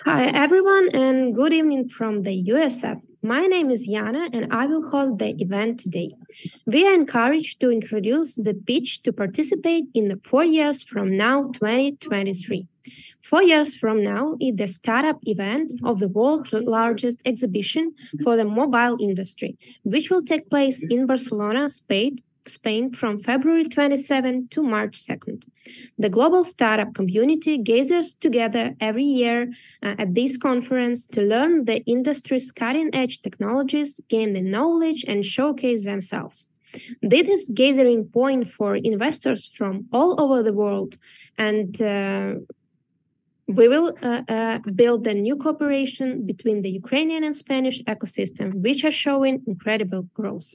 Hi, everyone, and good evening from the USF. My name is Yana, and I will hold the event today. We are encouraged to introduce the pitch to participate in the 4 years from now 2023. 4 years from now is the startup event of the world's largest exhibition for the mobile industry, which will take place in Barcelona, Spain from February 27 to March 2nd. The global startup community gathers together every year at this conference to learn the industry's cutting-edge technologies, gain the knowledge, and showcase themselves. This is gathering point for investors from all over the world, and we will build a new cooperation between the Ukrainian and Spanish ecosystem, which are showing incredible growth.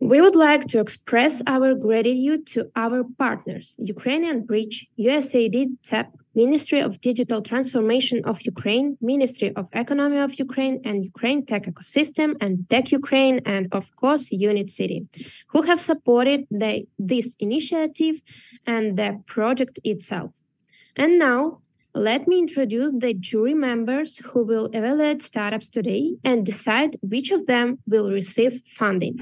We would like to express our gratitude to our partners, Ukrainian Bridge, USAID CEP, Ministry of Digital Transformation of Ukraine, Ministry of Economy of Ukraine, and Ukraine Tech Ecosystem, and Tech Ukraine, and of course, Unit City, who have supported this initiative and the project itself. And now, let me introduce the jury members who will evaluate startups today and decide which of them will receive funding.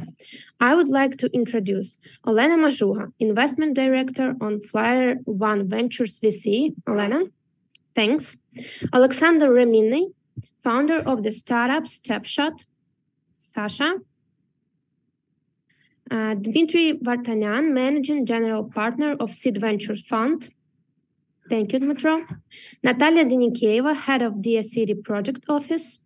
I would like to introduce Olena Mazhuga, Investment Director on Flyer One Ventures VC. Olena, thanks. Alexander Reminy, founder of the startup Stepshot. Sasha. Dmitry Vartanyan, Managing General Partner of Seed Ventures Fund. Thank you, Dmitro. Natalia Denikeyeva, Head of DSCD Project Office.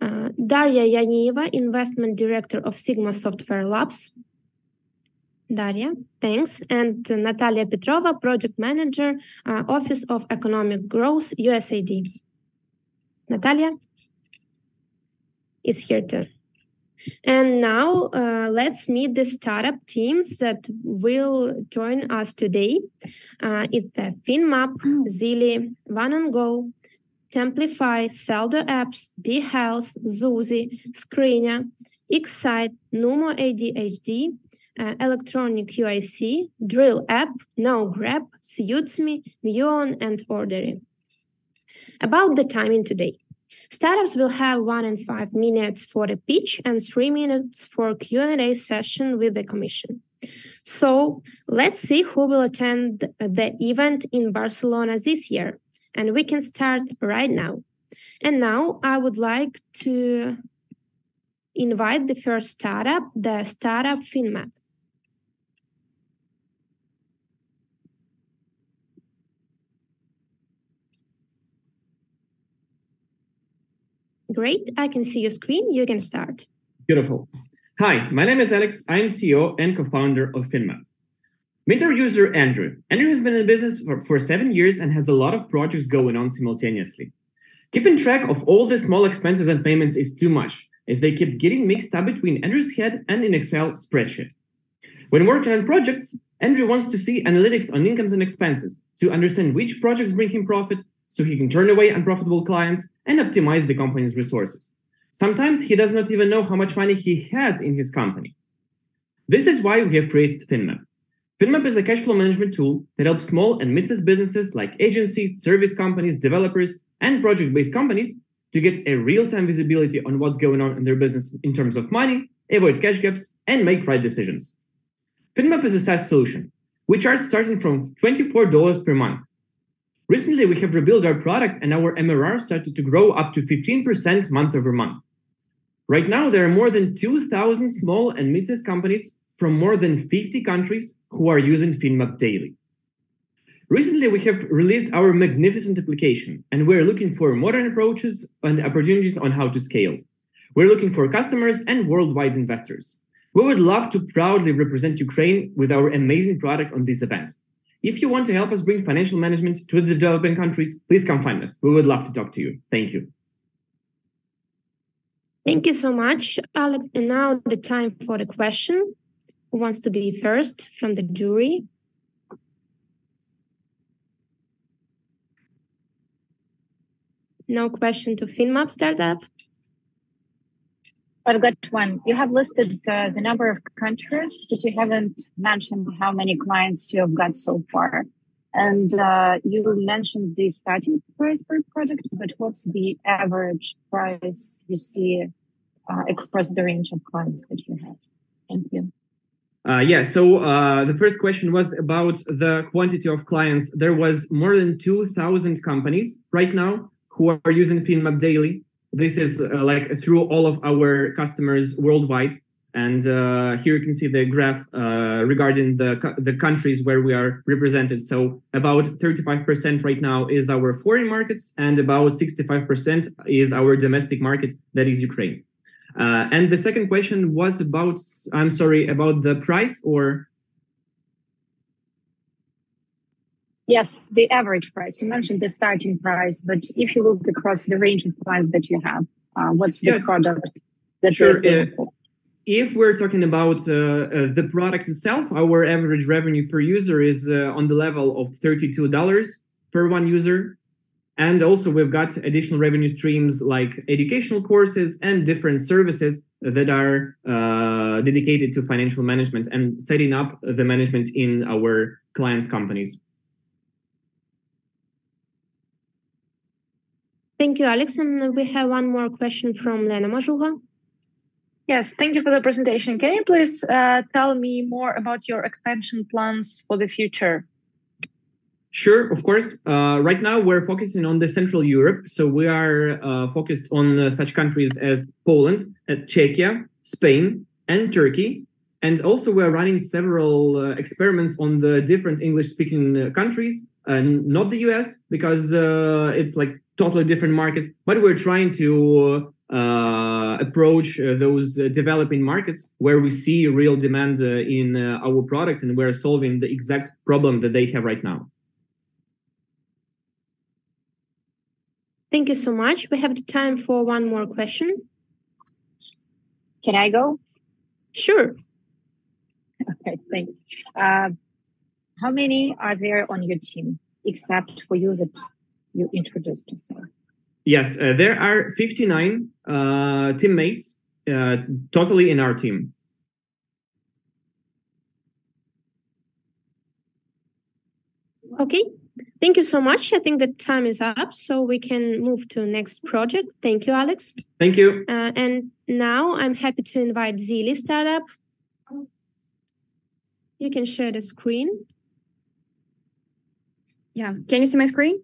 Daria Yanieva, Investment Director of Sigma Software Labs. Daria, thanks. And Natalia Petrova, Project Manager, Office of Economic Growth, USAID. Natalia is here too. And now let's meet the startup teams that will join us today. It's the FinMap, Zili, One Go, Templify, Seldo Apps, D-Health, Zuzi, Screener, Xsite, Numo ADHD, Electronic UIC, Drill App, NoGrab, Suitsme, Muon, and Ordery. About the timing today. Startups will have 1 and 5 minutes for the pitch and 3 minutes for Q&A session with the commission. So let's see who will attend the event in Barcelona this year. And we can start right now. And now I would like to invite the first startup, the startup FinMap. Great, I can see your screen. You can start. Beautiful. Hi, my name is Alex. I'm CEO and co-founder of FinMap. Meet our user, Andrew. Andrew has been in business for 7 years and has a lot of projects going on simultaneously. Keeping track of all the small expenses and payments is too much, as they keep getting mixed up between Andrew's head and an Excel spreadsheet. When working on projects, Andrew wants to see analytics on incomes and expenses to understand which projects bring him profit, so he can turn away unprofitable clients and optimize the company's resources. Sometimes he does not even know how much money he has in his company. This is why we have created FinMap. FinMap is a cash flow management tool that helps small and mid-sized businesses like agencies, service companies, developers, and project-based companies to get a real-time visibility on what's going on in their business in terms of money, avoid cash gaps, and make right decisions. FinMap is a SaaS solution. We charge starting from $24 per month. Recently, we have rebuilt our product and our MRR started to grow up to 15% month over month. Right now, there are more than 2,000 small and mid-sized companies from more than 50 countries who are using FinMap daily. Recently, we have released our magnificent application, and we're looking for modern approaches and opportunities on how to scale. We're looking for customers and worldwide investors. We would love to proudly represent Ukraine with our amazing product on this event. If you want to help us bring financial management to the developing countries, please come find us. We would love to talk to you. Thank you. Thank you so much, Alex. And now the time for the question. Who wants to be first from the jury? No question to FinMap startup? I've got one. You have listed the number of countries, but you haven't mentioned how many clients you have got so far. And you mentioned the starting price per product, but what's the average price you see across the range of clients that you have? Thank you. The first question was about the quantity of clients. There was more than 2,000 companies right now who are using FinMap daily. This is like through all of our customers worldwide. And here you can see the graph regarding the countries where we are represented. So about 35% right now is our foreign markets, and about 65% is our domestic market, that is Ukraine. And the second question was about, I'm sorry, about the price or? Yes, the average price. You mentioned the starting price, but if you look across the range of clients that you have, what's the product that you're looking for? If we're talking about the product itself, our average revenue per user is on the level of $32 per one user. And also we've got additional revenue streams like educational courses and different services that are dedicated to financial management and setting up the management in our clients' companies. Thank you, Alex. And we have one more question from Lena Mazhuga. Yes, thank you for the presentation. Can you please tell me more about your expansion plans for the future? Sure, of course. Right now, we're focusing on the Central Europe. So we are focused on such countries as Poland, Czechia, Spain, and Turkey. And also, we're running several experiments on the different English-speaking countries, not the US, because it's like totally different markets. But we're trying to approach those developing markets where we see real demand in our product, and we're solving the exact problem that they have right now. Thank you so much. We have the time for one more question. Can I go? Sure. Okay, thank you. How many are there on your team, except for you that you introduced yourself? Yes, there are 59 teammates totally in our team. Okay, thank you so much. I think the time is up, so we can move to the next project. Thank you, Alex. Thank you. And now I'm happy to invite Zili Startup. You can share the screen. Yeah, can you see my screen?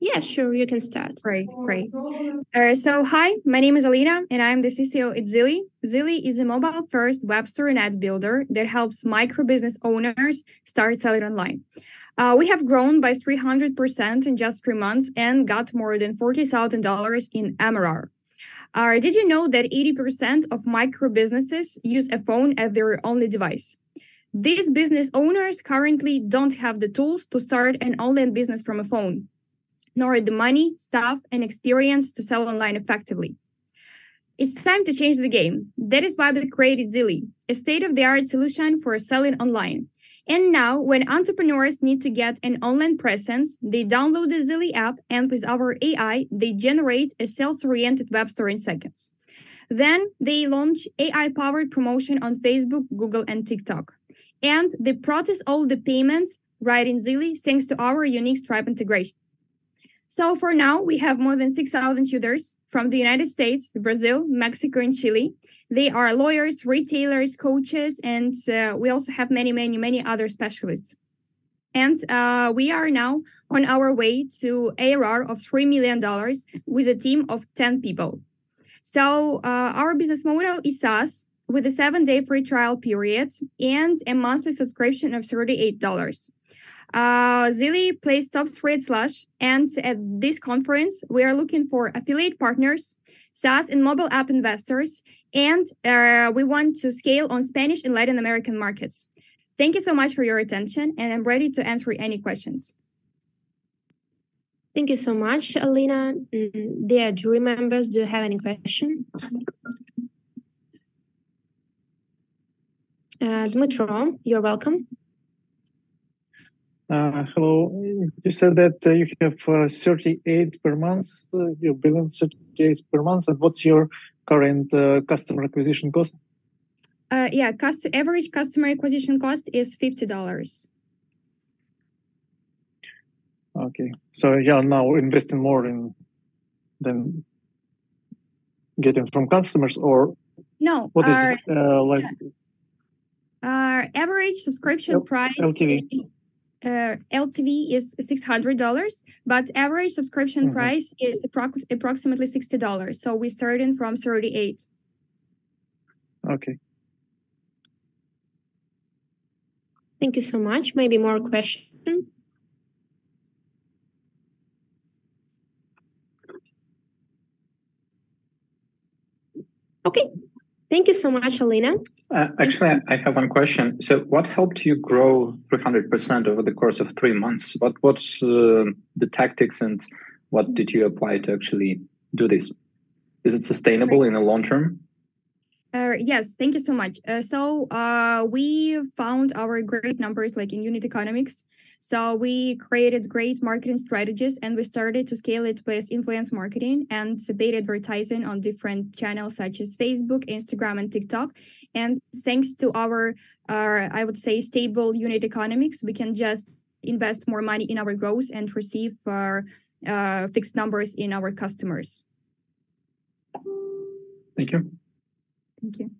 Yeah, sure, you can start. Great. So hi, my name is Alina, and I'm the CCO at Zili. Zili is a mobile-first web store and ad builder that helps micro-business owners start selling online. We have grown by 300% in just 3 months and got more than $40,000 in MRR. Did you know that 80% of micro-businesses use a phone as their only device? These business owners currently don't have the tools to start an online business from a phone, nor the money, staff, and experience to sell online effectively. It's time to change the game. That is why we created Zili, a state-of-the-art solution for selling online. And now, when entrepreneurs need to get an online presence, they download the Zili app, and with our AI, they generate a sales-oriented web store in seconds. Then they launch AI-powered promotion on Facebook, Google, and TikTok. And they process all the payments right in Zili thanks to our unique Stripe integration. So for now, we have more than 6,000 users from the United States, Brazil, Mexico, and Chile. They are lawyers, retailers, coaches, and we also have many other specialists. And we are now on our way to ARR of $3 million with a team of 10 people. So our business model is SaaS with a 7-day free trial period and a monthly subscription of $38. Zili plays top 3 at Slush, and at this conference, we are looking for affiliate partners, SaaS and mobile app investors, and we want to scale on Spanish and Latin American markets. Thank you so much for your attention, and I'm ready to answer any questions. Thank you so much, Alina. Dear jury members, do you have any questions? Dmitro, you're welcome. Hello. You said that you have 38 per month. You're billing 38 per month. And what's your current customer acquisition cost? Average customer acquisition cost is $50. Okay. So yeah, now investing more in than getting from customers, or No, what is like our average subscription price LTV? LTV is $600, but average subscription price is approximately $60. So we starting from 38. Okay. Thank you so much. Maybe more questions? Okay. Thank you so much, Alina. Actually, I have one question. So what helped you grow 300% over the course of 3 months? What's the tactics and what did you apply to actually do this? Is it sustainable in the long term? Yes, thank you so much. So we found our great numbers like in unit economics. So we created great marketing strategies and we started to scale it with influence marketing and paid advertising on different channels such as Facebook, Instagram, and TikTok. And thanks to our I would say, stable unit economics, we can just invest more money in our growth and receive fixed numbers in our customers. Thank you. Thank you.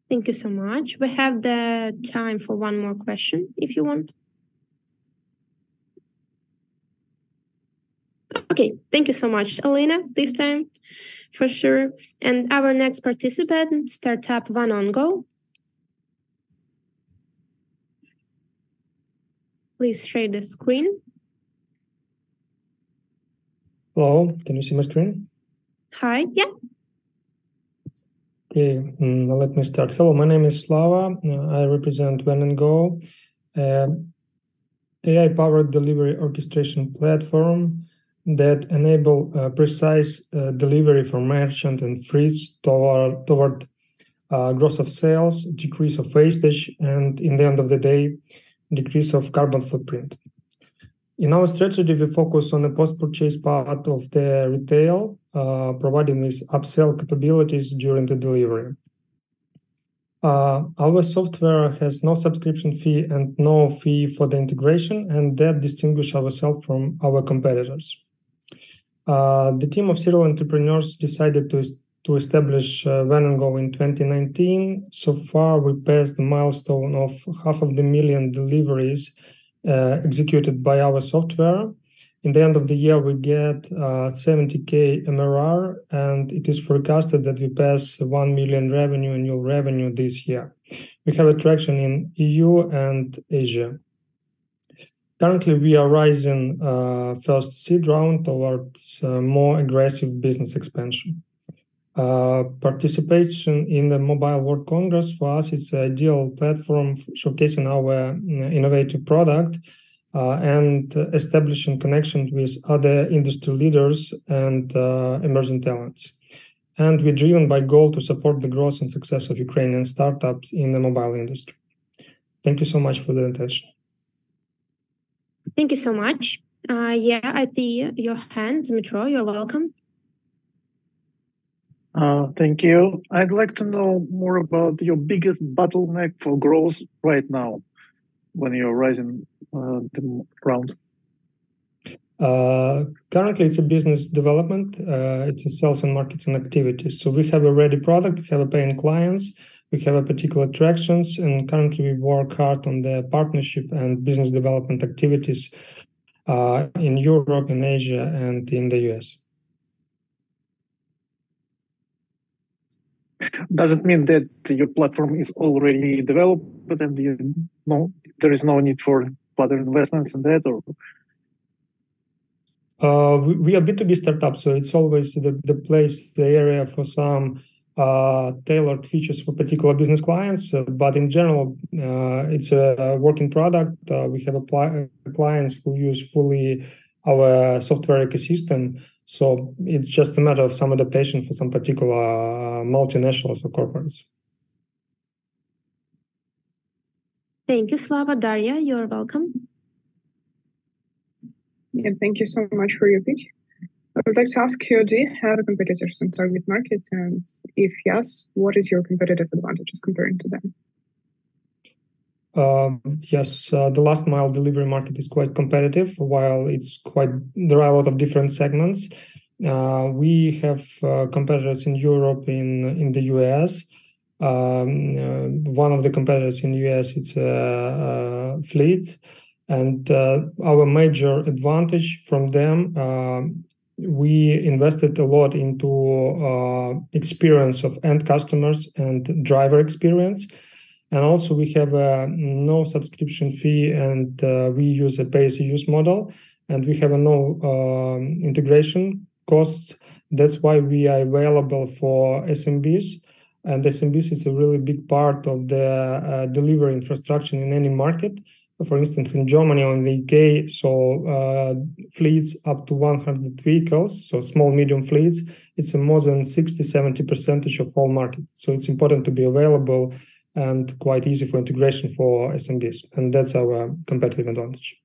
Thank you so much. We have the time for one more question, if you want. Okay, thank you so much, Alina, this time, for sure. And our next participant, Startup One on Go. Please share the screen. Hello, can you see my screen? Hi, yeah. Okay, let me start. Hello, my name is Slava. I represent One Go, AI-powered delivery orchestration platform that enable precise delivery for merchant and fleets toward growth of sales, decrease of wastage, and in the end of the day, decrease of carbon footprint. In our strategy, we focus on the post-purchase part of the retail, providing with upsell capabilities during the delivery. Our software has no subscription fee and no fee for the integration, and that distinguishes ourselves from our competitors. The team of serial entrepreneurs decided to establish One Go in 2019. So far, we passed the milestone of 500,000 deliveries executed by our software. In the end of the year, we get 70K MRR, and it is forecasted that we pass 1 million annual revenue this year. We have a traction in EU and Asia. Currently, we are raising first seed round towards more aggressive business expansion. Participation in the Mobile World Congress for us is an ideal platform showcasing our innovative product and establishing connection with other industry leaders and emerging talents. And we're driven by goal to support the growth and success of Ukrainian startups in the mobile industry. Thank you so much for the attention. Thank you so much. Yeah, I see your hand, Dmitro. You're welcome. Thank you. I'd like to know more about your biggest bottleneck for growth right now when you're rising the round. Currently, it's a business development. It's a sales and marketing activities. So we have a ready product, we have a paying clients, we have a particular attractions, and currently we work hard on the partnership and business development activities in Europe, in Asia, and in the US. Does it mean that your platform is already developed and there is no need for further investments in that? Or we are B2B startup, so it's always the place, the area for some tailored features for particular business clients. But in general, it's a working product. We have clients who use fully our software ecosystem. So it's just a matter of some adaptation for some particular multinationals or corporates. Thank you, Slava. Daria, you're welcome. Yeah, thank you so much for your pitch. I would like to ask you, do you have competitors in target market? And if yes, what is your competitive advantages comparing to them? Yes, the last mile delivery market is quite competitive. While there are a lot of different segments. We have competitors in Europe, in the US. One of the competitors in the US, it's Fleet, and our major advantage from them, we invested a lot into experience of end customers and driver experience. And also we have no subscription fee, and we use a pay-as-you-use model, and we have no integration costs. That's why we are available for SMBs, and SMBs is a really big part of the delivery infrastructure in any market. For instance, in Germany or in the UK, so fleets up to 100 vehicles, so small, medium fleets, it's a more than 60-70% of all market. So it's important to be available and quite easy for integration for SMBs. And that's our competitive advantage.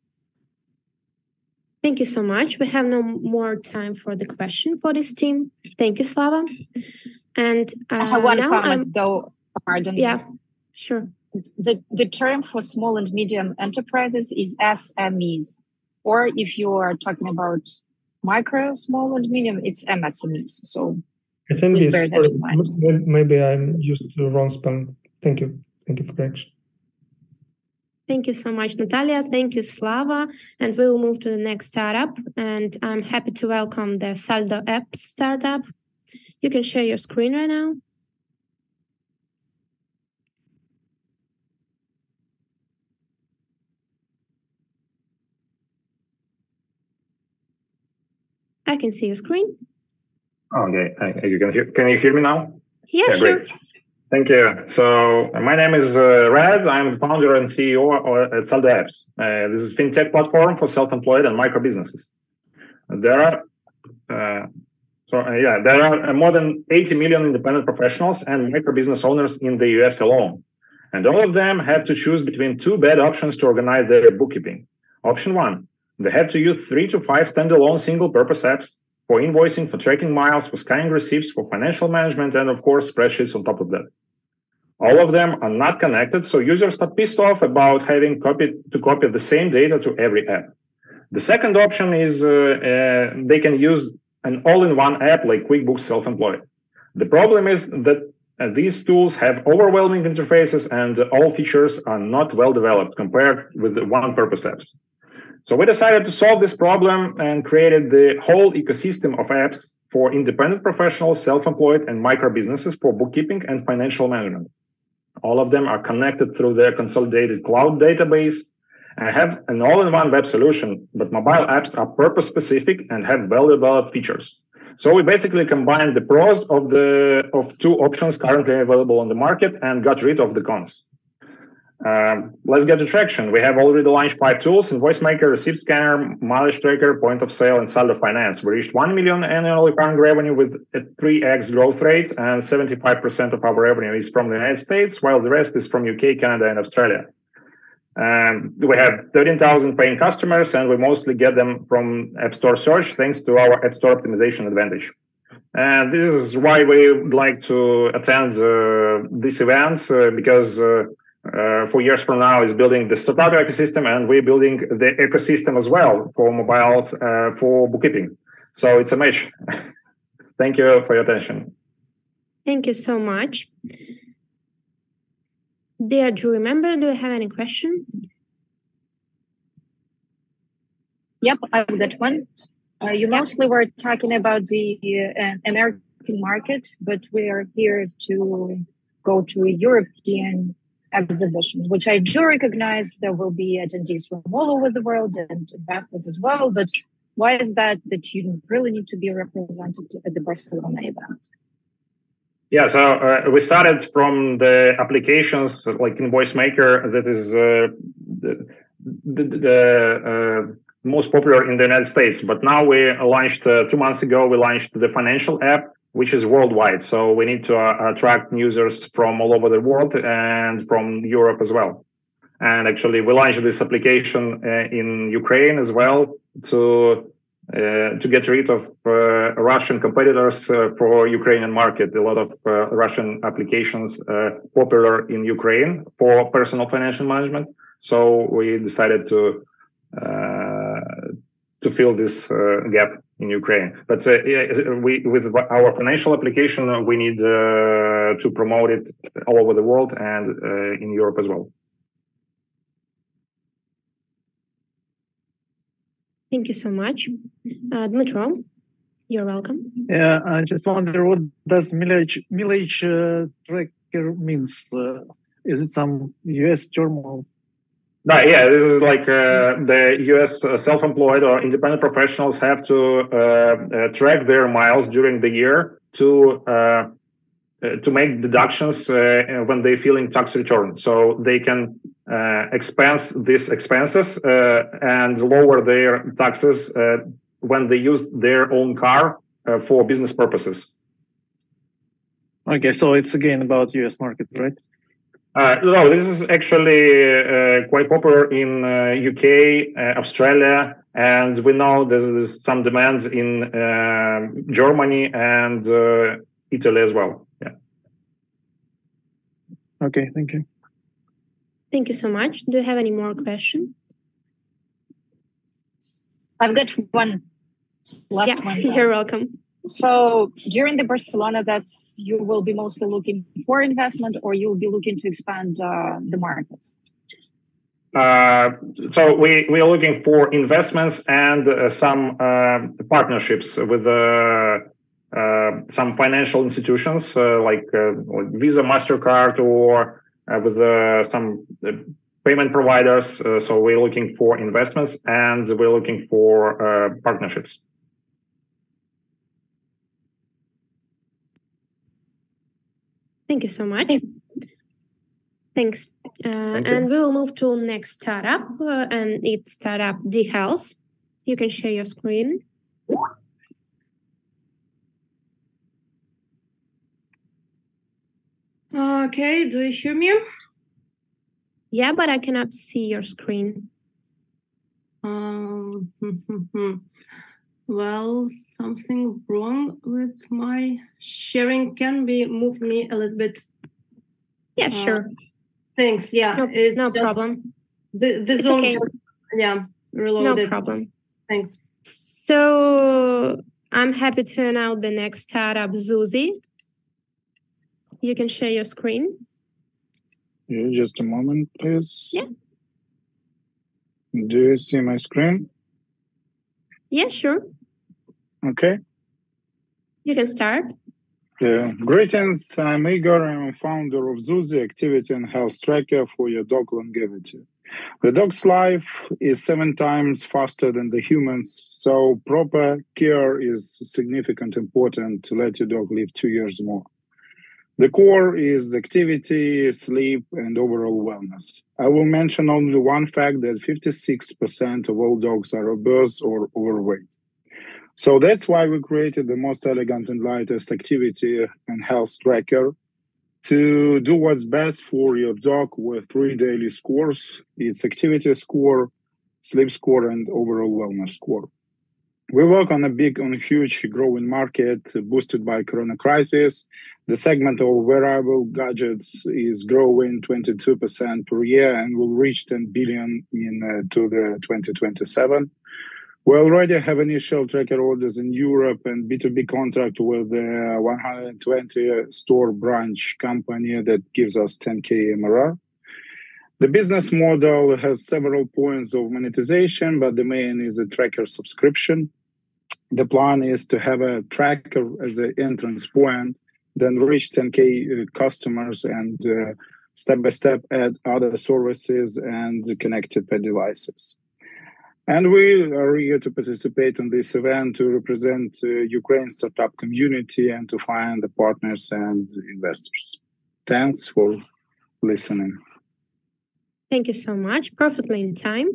Thank you so much. We have no more time for the question for this team. Thank you, Slava. And I have one comment, though. Pardon. Yeah, sure. The term for small and medium enterprises is SMEs, or if you are talking about micro, small, and medium, it's MSMEs. So please bear that in mind. Maybe I used the wrong spelling. Thank you. Thank you for correction. Thank you so much, Natalia. Thank you, Slava. And we will move to the next startup. And I'm happy to welcome the Saldo Apps startup. You can share your screen right now. I can see your screen. Okay, can you hear me now? Yeah, sure. Great. Thank you. So my name is Red. I'm the founder and CEO at Saldo Apps. This is a fintech platform for self-employed and micro businesses. There are more than 80 million independent professionals and micro business owners in the US alone. And all of them have to choose between two bad options to organize their bookkeeping. Option one, they have to use 3 to 5 standalone single-purpose apps for invoicing, for tracking miles, for scanning receipts, for financial management, and of course, spreadsheets on top of that. All of them are not connected, so users are pissed off about having to copy the same data to every app. The second option is they can use an all-in-one app like QuickBooks Self-Employed. The problem is that these tools have overwhelming interfaces and all features are not well developed compared with the one-purpose apps. So we decided to solve this problem and created the whole ecosystem of apps for independent professionals, self-employed, and micro businesses for bookkeeping and financial management. All of them are connected through their consolidated cloud database and have an all-in-one web solution, but mobile apps are purpose-specific and have well-developed features. So we basically combined the pros of two options currently available on the market and got rid of the cons. Let's get to traction. We have already launched 5 tools: Invoice Maker, Receipt Scanner, Mileage Tracker, Point of Sale, and Saldo Finance. We reached 1 million annual recurring revenue with a 3x growth rate, and 75% of our revenue is from the United States, while the rest is from UK, Canada, and Australia. We have 13,000 paying customers, and we mostly get them from App Store search, thanks to our App Store optimization advantage. And this is why we would like to attend these events, because 4 years from now is building the startup ecosystem, and we're building the ecosystem as well for mobiles, for bookkeeping. So it's a match. Thank you for your attention. Thank you so much. Dear jury member, do you have any question? Yep, I've got one. You mostly were talking about the American market, but we are here to go to European exhibitions, which I do recognize there will be attendees from all over the world and investors as well. But why is that you really need to be represented at the Barcelona event? Yeah, so we started from the applications like Invoice Maker, that is the most popular in the United States. But now we launched 2 months ago, we launched the financial app, which is worldwide. So we need to attract users from all over the world and from Europe as well. And actually, we launched this application in Ukraine as well to to get rid of Russian competitors for Ukrainian market. A lot of Russian applications popular in Ukraine for personal financial management. So we decided to fill this gap in Ukraine. But with our financial application, we need to promote it all over the world and in Europe as well. Thank you so much. Dmitro, you're welcome. Yeah, I just wonder, what does mileage tracker means? Is it some US term? Or? No, yeah, this is like the US self-employed or independent professionals have to track their miles during the year to make deductions when they fill in tax return. So they can expense these expenses and lower their taxes when they use their own car for business purposes. Okay, so it's again about US market, right? No, this is actually quite popular in UK, Australia, and we know there's some demand in Germany and Italy as well. Yeah. Okay, thank you. Thank you so much. Do you have any more questions? I've got one. Last one. You're welcome. So during the Barcelona, you will be mostly looking for investment, or you will be looking to expand the markets? So we are looking for investments and some partnerships with some financial institutions like Visa, MasterCard, or with some payment providers. So we're looking for investments and we're looking for partnerships. Thank you so much. Thanks. And we will move to next startup, and it's startup D-Health. You can share your screen. Okay, do you hear me? Yeah, but I cannot see your screen. Well, something wrong with my sharing. Can be move me a little bit? Yeah, sure. Thanks. Yeah, it's no problem. The Zoom, okay. Reloaded. No problem. Thanks. So I'm happy to announce the next startup, Zuzi. You can share your screen. Yeah, just a moment, please. Yeah. Do you see my screen? Yeah, sure. Okay. You can start. Greetings, I'm Igor. I'm founder of Zuzi, activity and health tracker for your dog longevity. The dog's life is 7 times faster than the humans, so proper care is significantly important to let your dog live 2 years more. The core is activity, sleep, and overall wellness. I will mention only one fact that 56% of all dogs are obese or overweight. So that's why we created the most elegant and lightest activity and health tracker to do what's best for your dog with 3 daily scores. It's activity score, sleep score, and overall wellness score. We work on a huge growing market boosted by Corona crisis. The segment of wearable gadgets is growing 22% per year and will reach 10 billion to the 2027. We already have initial tracker orders in Europe and B2B contract with a 120 store branch company that gives us 10K MRR. The business model has several points of monetization, but the main is a tracker subscription. The plan is to have a tracker as an entrance point, then reach 10K customers and step-by-step add other services and connected pet devices. And we are eager to participate in this event to represent Ukraine startup community and to find the partners and investors. Thanks for listening. Thank you so much. Perfectly in time.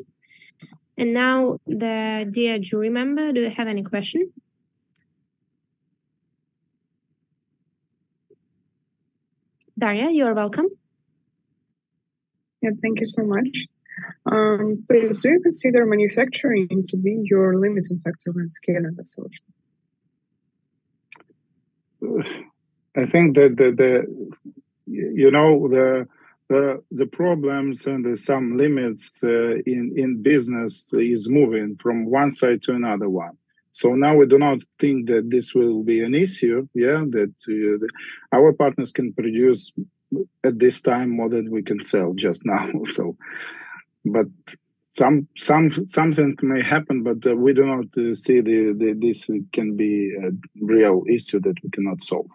And now, the dear jury member, do you have any question? Daria, you are welcome. Yeah, thank you so much. Please, do you consider manufacturing to be your limiting factor when scaling the solution? I think that the problems and some limits in business is moving from one side to another one. So now we do not think that this will be an issue. That our partners can produce at this time more than we can sell just now. So, but something may happen, but we do not see this can be a real issue that we cannot solve.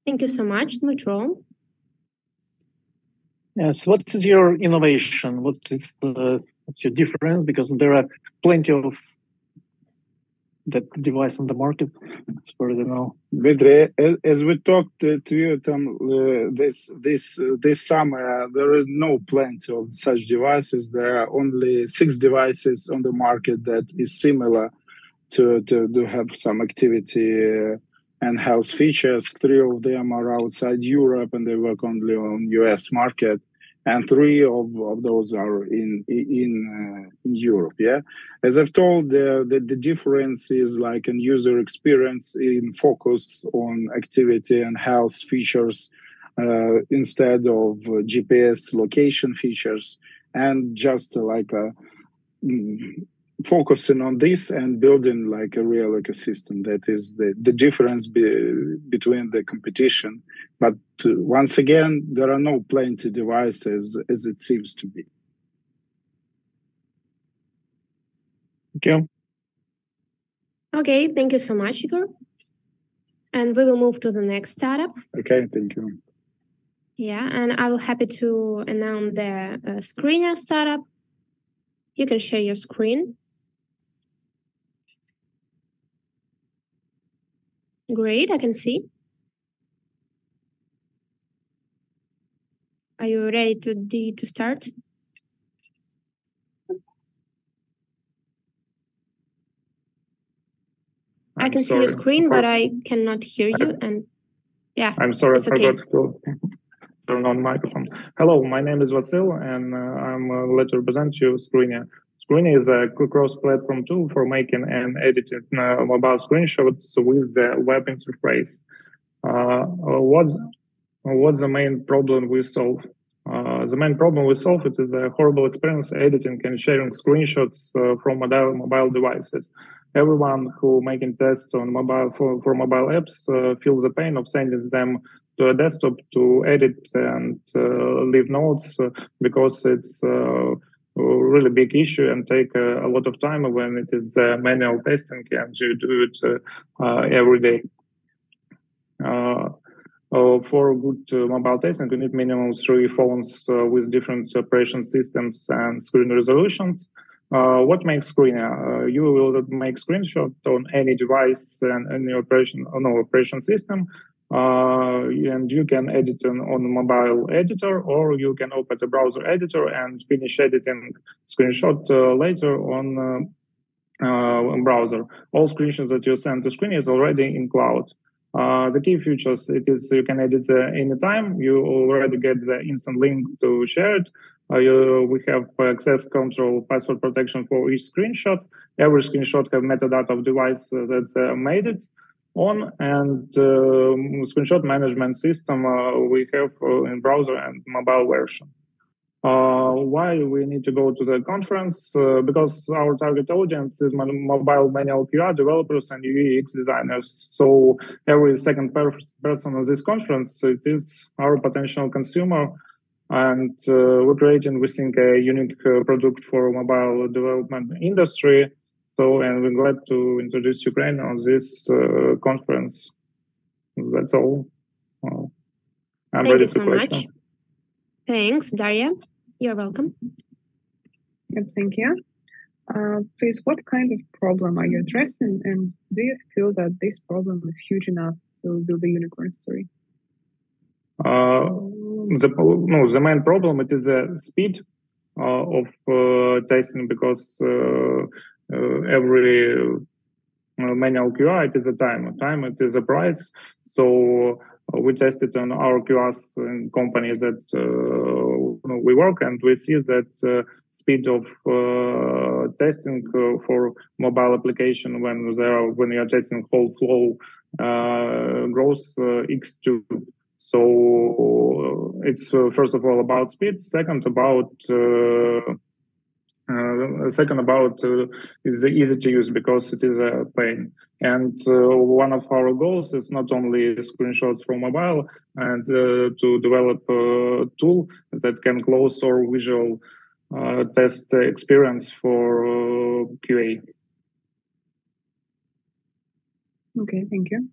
Thank you so much, Dmitro. Yes, what is your innovation? What's your difference? Because there are plenty of that device on the market. It's for the now. Dmitry, as we talked to you this summer, there is no plenty of such devices. There are only 6 devices on the market that is similar to have some activity and health features. 3 of them are outside Europe and they work only on US market, and 3 of those are in Europe. As I've told, the difference is like in user experience, in focus on activity and health features instead of GPS location features, and just like a focusing on this and building like a real ecosystem. That is the difference between the competition. But once again, there are no plenty devices as it seems to be. Thank you. Okay, thank you so much, Igor. And we will move to the next startup. Okay, thank you. Yeah, and I will happy to announce the Screener startup. You can share your screen. Great, I can see. Are you ready to start? I can see your screen, but I cannot hear you. And yeah, I'm sorry, I it's okay. forgot to turn on microphone. Hello, my name is Vasil, and I'm let to represent you Screener. Screener is a cross-platform tool for making and editing mobile screenshots with the web interface. What's the main problem we solve? The main problem we solve it is a horrible experience editing and sharing screenshots from mobile devices. Everyone who making tests on for mobile apps feels the pain of sending them to a desktop to edit and leave notes because it's really big issue and take a lot of time when it is manual testing and you do it every day. For good mobile testing, you need minimum 3 phones with different operation systems and screen resolutions. What makes Screener? You will make screenshot on any device and any operation system, and you can edit on a mobile editor, or you can open the browser editor and finish editing screenshot later on browser. All screenshots that you send to Screener is already in cloud. The key features, it is you can edit anytime. You already get the instant link to share it. We have access control, password protection for each screenshot. Every screenshot have metadata of device that made it on, and screenshot management system we have in browser and mobile version. Why we need to go to the conference? Because our target audience is mobile manual QR developers and UX designers. So every second person at this conference, it is our potential consumer. And we're creating, we think, a unique product for mobile development industry. So, and we're glad to introduce Ukraine on this conference. That's all. I'm Thank ready you to so question. much. Thanks, Daria. You're welcome. Thank you. Please, what kind of problem are you addressing, and do you feel that this problem is huge enough to build a unicorn story? The main problem it is the speed of testing, because every manual QI it is a time. Time it is a price. So we tested on our QAs companies that we work, and we see that speed of testing for mobile application when you are testing whole flow grows x2. So it's first of all about speed. Second about is easy to use because it is a pain. And one of our goals is not only screenshots from mobile and to develop a tool that can close our visual test experience for QA. Okay, thank you.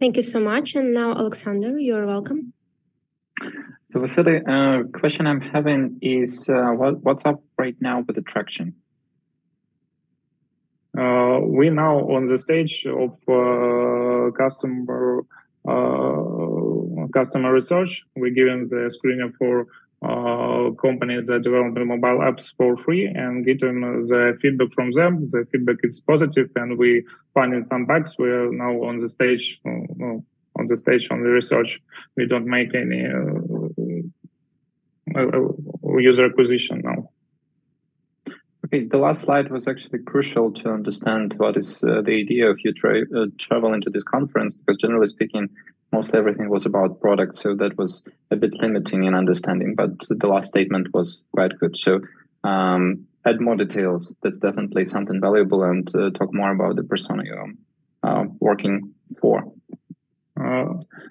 Thank you so much. And now, Alexander, you're welcome. So, Vasily, question I'm having is what's up right now with the traction? We now on the stage of customer research. We're giving the screener for companies that develop mobile apps for free and getting the feedback from them. The feedback is positive, and we finding some bugs. We are now on the stage. On the research, we don't make any user acquisition now. Okay, the last slide was actually crucial to understand what is the idea of you traveling to this conference, because generally speaking, mostly everything was about products, so that was a bit limiting in understanding, but the last statement was quite good. So add more details. That's definitely something valuable, and talk more about the persona you're working for.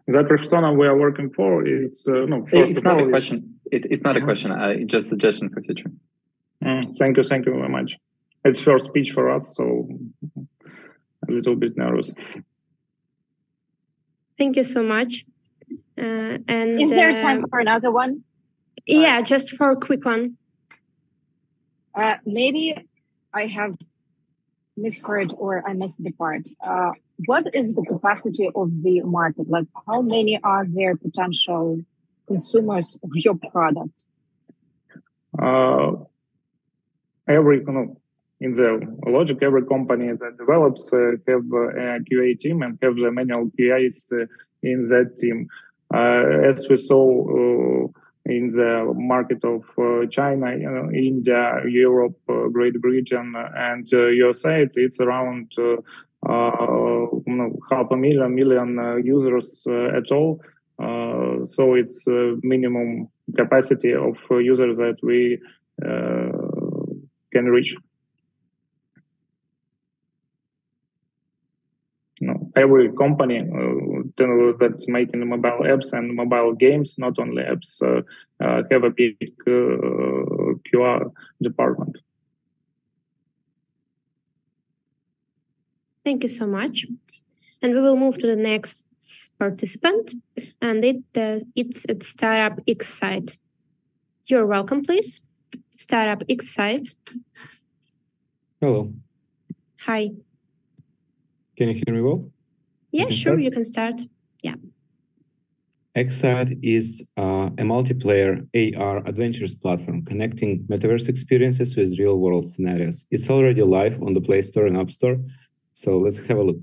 That persona we are working for is it's not a question. It's not a question. Just suggestion for future. Thank you very much. It's first speech for us, so a little bit nervous. Thank you so much. And is there time for another one? Yeah, just for a quick one. Maybe I have misheard or I missed the part. What is the capacity of the market? Like, how many are there potential consumers of your product? In the logic, every company that develops have a QA team and have the manual QAs in that team. As we saw in the market of China, India, Europe, Great Britain, and USA, it's around 500,000 million users at all. So it's minimum capacity of users that we can reach. Every company that's making mobile apps and mobile games, not only apps, have a big QR department. Thank you so much. And we will move to the next participant, and it's at Startup USAID. You're welcome, please. Startup USAID. Hello. Hi. Can you hear me well? Yeah, sure, you can start. Yeah. USAID is a multiplayer AR adventures platform connecting metaverse experiences with real-world scenarios. It's already live on the Play Store and App Store, so let's have a look.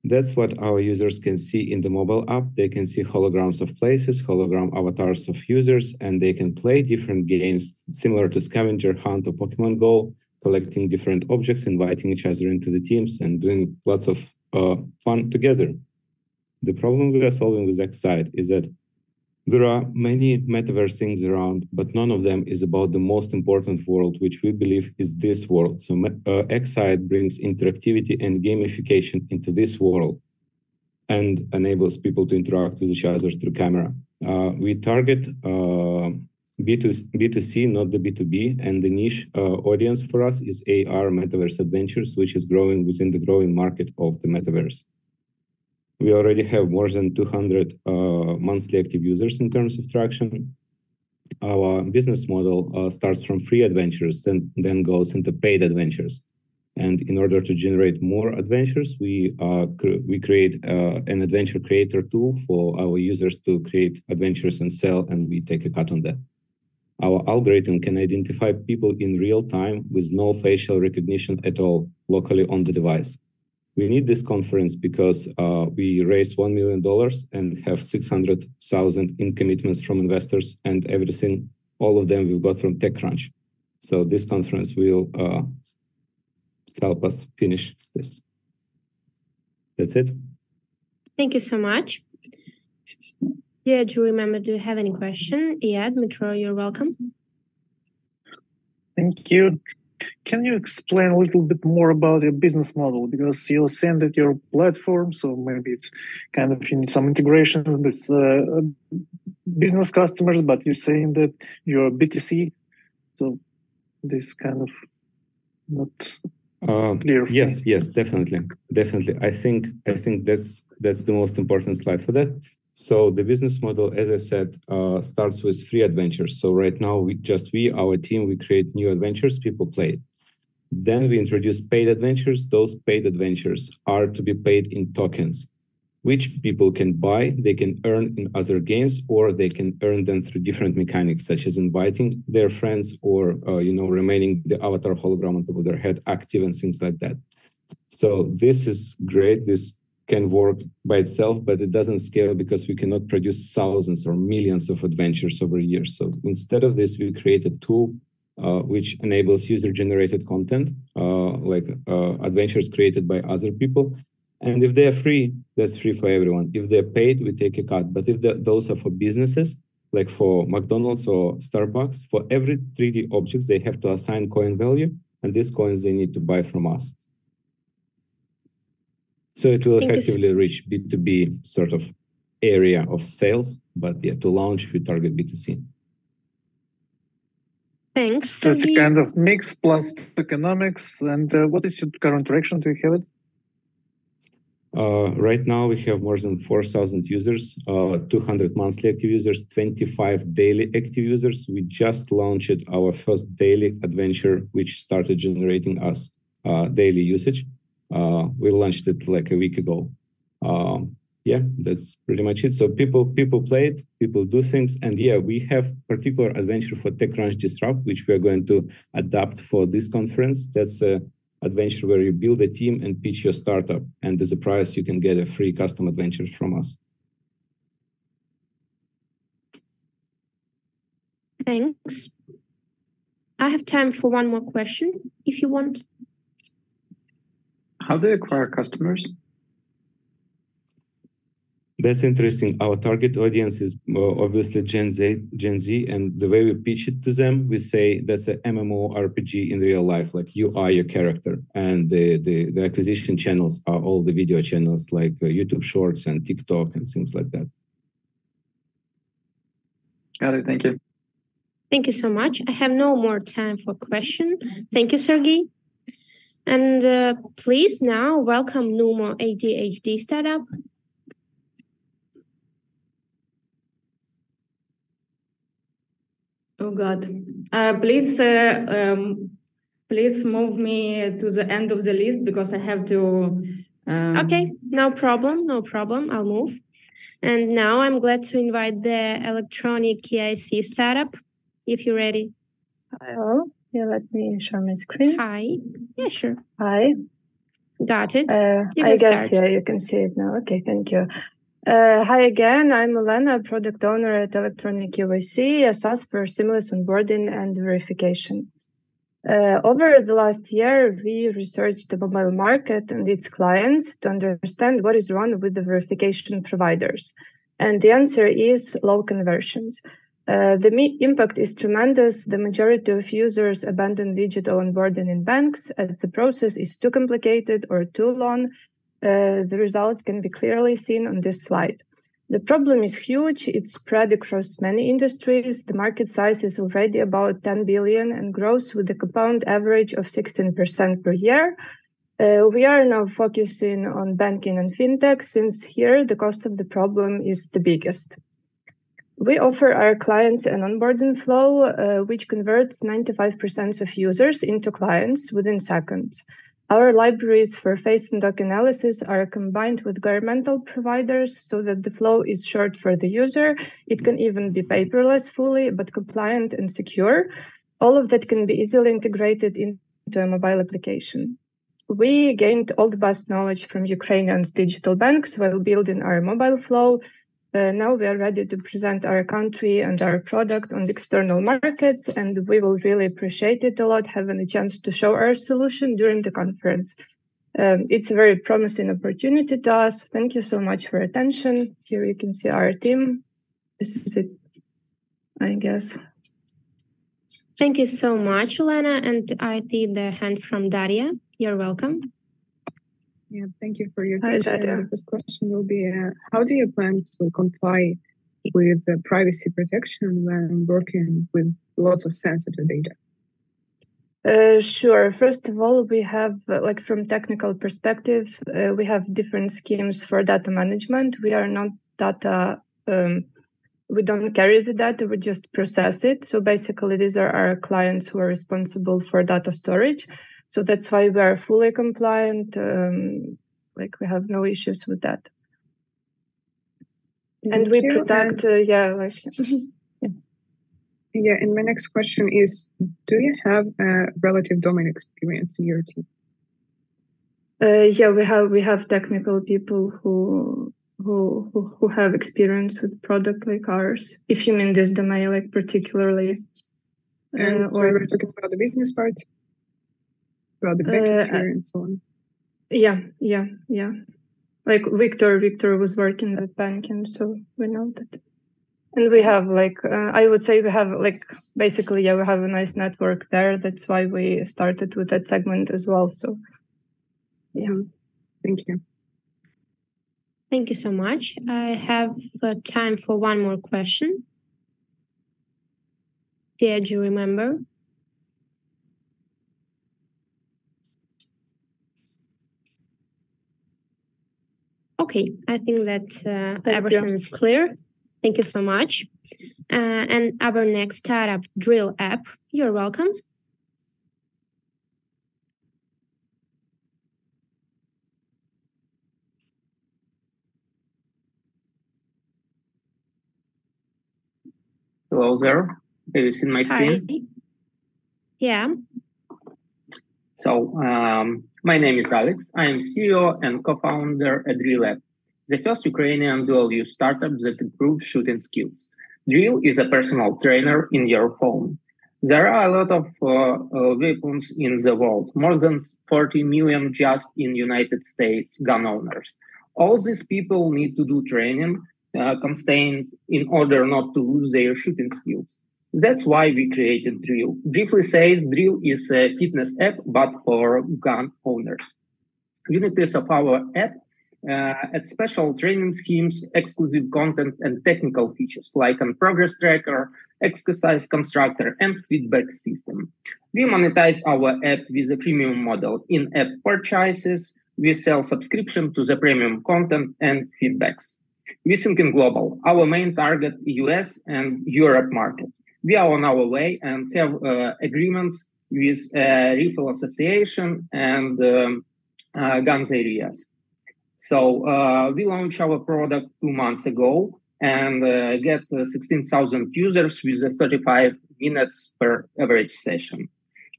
That's what our users can see in the mobile app. They can see holograms of places, hologram avatars of users, and they can play different games similar to Scavenger Hunt or Pokemon Go, collecting different objects, inviting each other into the teams, and doing lots of fun together. The problem we are solving with USAID is that there are many metaverse things around, but none of them is about the most important world, which we believe is this world. So USAID brings interactivity and gamification into this world and enables people to interact with each other through camera. We target B2C, not the B2B, and the niche audience for us is AR metaverse adventures, which is growing within the growing market of the metaverse. We already have more than 200 monthly active users in terms of traction. Our business model starts from free adventures and then goes into paid adventures. And in order to generate more adventures, we create an adventure creator tool for our users to create adventures and sell, and we take a cut on that. Our algorithm can identify people in real time with no facial recognition at all locally on the device. We need this conference because we raised $1 million and have 600,000 in commitments from investors, and everything, all of them we've got from TechCrunch. So this conference will help us finish this. That's it. Thank you so much. Dear jury member, do you have any question? Yeah, Dmitro, you're welcome. Thank you. Can you explain a little bit more about your business model? Because you're saying that your platform, so maybe it's kind of you need some integration with business customers, but you're saying that you're BTC. So this kind of not clear. Yes, definitely. I think that's the most important slide for that. So the business model, as I said, starts with free adventures. So right now, our team, we create new adventures, people play it. Then we introduce paid adventures. Those paid adventures are to be paid in tokens, which people can buy, they can earn in other games, or they can earn them through different mechanics, such as inviting their friends or, remaining the avatar hologram on top of their head active and things like that. So this is great. This can work by itself, but it doesn't scale because we cannot produce thousands or millions of adventures over years. So instead of this, we create a tool which enables user-generated content, like adventures created by other people. And if they're free, that's free for everyone. If they're paid, we take a cut. But if those are for businesses, like for McDonald's or Starbucks, for every 3D objects, they have to assign coin value, and these coins they need to buy from us. So it will effectively reach B2B sort of area of sales, but yeah, to launch, we target B2C. Thanks. So it's a kind of mix plus economics. And what is your current direction? Do you have it? Right now, we have more than 4,000 users, 200 monthly active users, 25 daily active users. We just launched our first daily adventure, which started generating us daily usage. We launched it like a week ago. Yeah, that's pretty much it. So people play it, people do things. And yeah, we have particular adventure for TechCrunch Disrupt, which we are going to adapt for this conference. That's a adventure where you build a team and pitch your startup. And as a prize, you can get a free custom adventure from us. Thanks. I have time for one more question, if you want. How do you acquire customers? That's interesting. Our target audience is obviously Gen Z, and the way we pitch it to them, we say that's an MMORPG in real life, like you are your character. And the acquisition channels are all the video channels like YouTube Shorts and TikTok and things like that. Got it, thank you. Thank you so much. I have no more time for question. Thank you, Sergey. And please now welcome Numo ADHD startup. Oh God! Please move me to the end of the list because I have to. Okay, no problem. I'll move. And now I'm glad to invite the electronic KIC startup, if you're ready. Hello. Yeah, let me share my screen. Hi. Yeah, sure. Hi. Got it. I guess, yeah, you can see it now. Okay, thank you. Hi again, I'm Elena, product owner at Electronic KYC, a SaaS for seamless onboarding and verification. Over the last year, we researched the mobile market and its clients to understand what is wrong with the verification providers. And the answer is low conversions. The impact is tremendous. The majority of users abandon digital onboarding in banks as the process is too complicated or too long. The results can be clearly seen on this slide. The problem is huge. It's spread across many industries. The market size is already about 10 billion and grows with a compound average of 16% per year. We are now focusing on banking and fintech, since here the cost of the problem is the biggest. We offer our clients an onboarding flow, which converts 95% of users into clients within seconds. Our libraries for face and doc analysis are combined with governmental providers so that the flow is short for the user. It can even be paperless fully, but compliant and secure. All of that can be easily integrated into a mobile application. we gained all the vast knowledge from Ukrainian's digital banks while building our mobile flow. Now we are ready to present our country and our product on the external markets, and we will really appreciate it a lot having a chance to show our solution during the conference. It's a very promising opportunity to us. Thank you so much for attention. Here you can see our team. This is it, I guess. Thank you so much, Elena. And I see the hand from Daria. You're welcome. Yeah, thank you for your Hi, question. Daria. The first question will be, how do you plan to comply with privacy protection when working with lots of sensitive data? Sure. First of all, we have, like from technical perspective, we have different schemes for data management. We are not data, we don't carry the data, we just process it. So basically, these are our clients who are responsible for data storage. So that's why we are fully compliant. Like we have no issues with that. And we protect, Yeah, and my next question is, do you have a relative domain experience in your team? Yeah, we have technical people who have experience with product like ours. If you mean this domain, like particularly. And so we're talking about the business part, about the banking sphere and so on. Yeah. Like Victor was working with banking, so we know that. And we have I would say we have basically, we have a nice network there. That's why we started with that segment as well. So, yeah. Thank you. Thank you so much. I have time for one more question. Did you remember? Okay, I think that everything is clear. Thank you so much. And our next startup, Drill app, you're welcome. Hello there. Have you seen my screen? Hi. Yeah. So my name is Alex. I am CEO and co-founder at Drill app, the first Ukrainian dual-use startup that improves shooting skills. Drill is a personal trainer in your phone. There are a lot of weapons in the world, more than 40 million just in United States gun owners. All these people need to do training constant in order not to lose their shooting skills. That's why we created Drill. Briefly says, Drill is a fitness app, but for gun owners. Uniqueness of our app at special training schemes, exclusive content, and technical features like a progress tracker, exercise constructor, and feedback system. We monetize our app with a freemium model. In-app purchases, we sell subscription to the premium content and feedbacks. We think in global. Our main target, US and Europe market. We are on our way and have agreements with Rifle Association and guns areas. So we launched our product 2 months ago and get 16,000 users with 35 minutes per average session.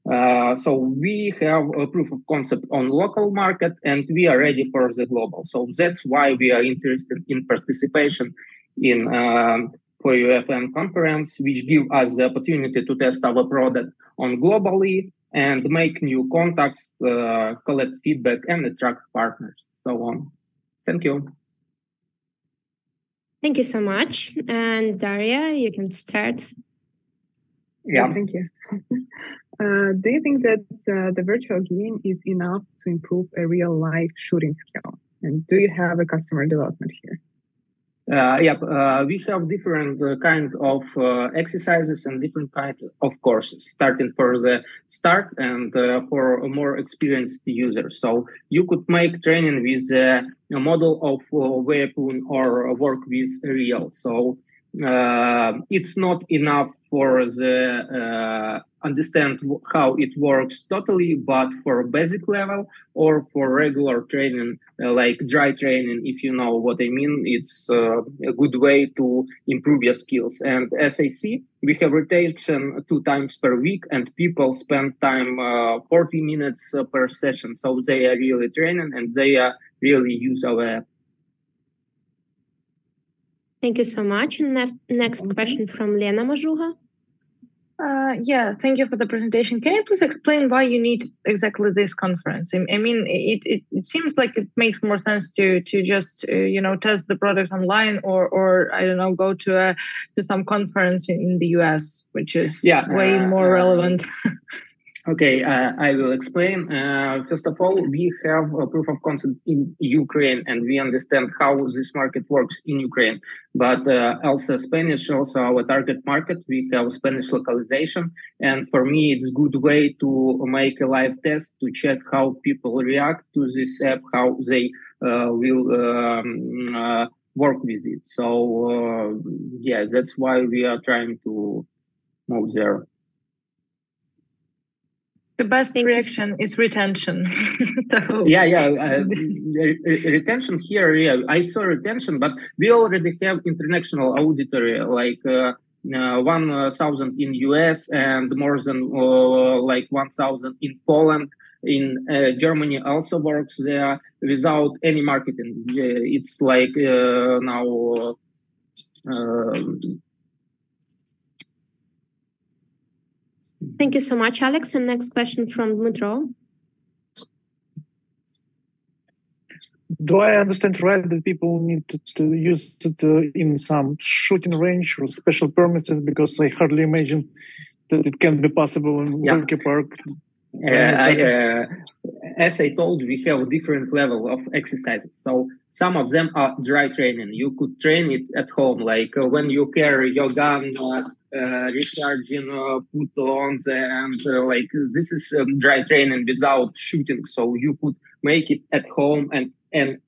So we have a proof of concept on local market and we are ready for the global. So that's why we are interested in participation in for UFN conference, which give us the opportunity to test our product on globally and make new contacts, collect feedback and attract partners, so on. Thank you. Thank you so much. And Daria, you can start. Yeah. Thank you. Do you think that the virtual game is enough to improve a real life shooting skill? And do you have a customer development here? We have different kind of exercises and different kind of courses, starting for the start and for a more experienced users. So you could make training with a model of weapon or work with real. So it's not enough for the understand how it works totally, but for basic level or for regular training, like dry training, if you know what I mean. It's a good way to improve your skills. And as I see, we have rotation 2 times per week, and people spend time 40 minutes per session. So they are really training and they are really use our app. Thank you so much. Next question from Lena Majuga. Yeah, thank you for the presentation. Can you please explain why you need exactly this conference? I mean, it seems like it makes more sense to just test the product online or I don't know, go to some conference in the US, which is way more relevant. Okay, I will explain. First of all, we have a proof of concept in Ukraine, and we understand how this market works in Ukraine. But also Spanish, also our target market, we have Spanish localization. And for me, it's a good way to make a live test to check how people react to this app, how they will work with it. So, yeah, that's why we are trying to move there. The best reaction is retention. Retention here. Yeah, I saw retention, but we already have international auditory, like 1,000 in US and more than like 1,000 in Poland. In Germany also works there without any marketing. It's like now. Thank you so much, Alex. And next question from Dmitro. Do I understand right that people need to use it in some shooting range or special permits? Because I hardly imagine that it can be possible in Wilkie Park. As I told, we have a different level of exercises. So some of them are dry training. You could train it at home, like when you carry your gun, recharging, put on, and like this is dry training without shooting. So you could make it at home and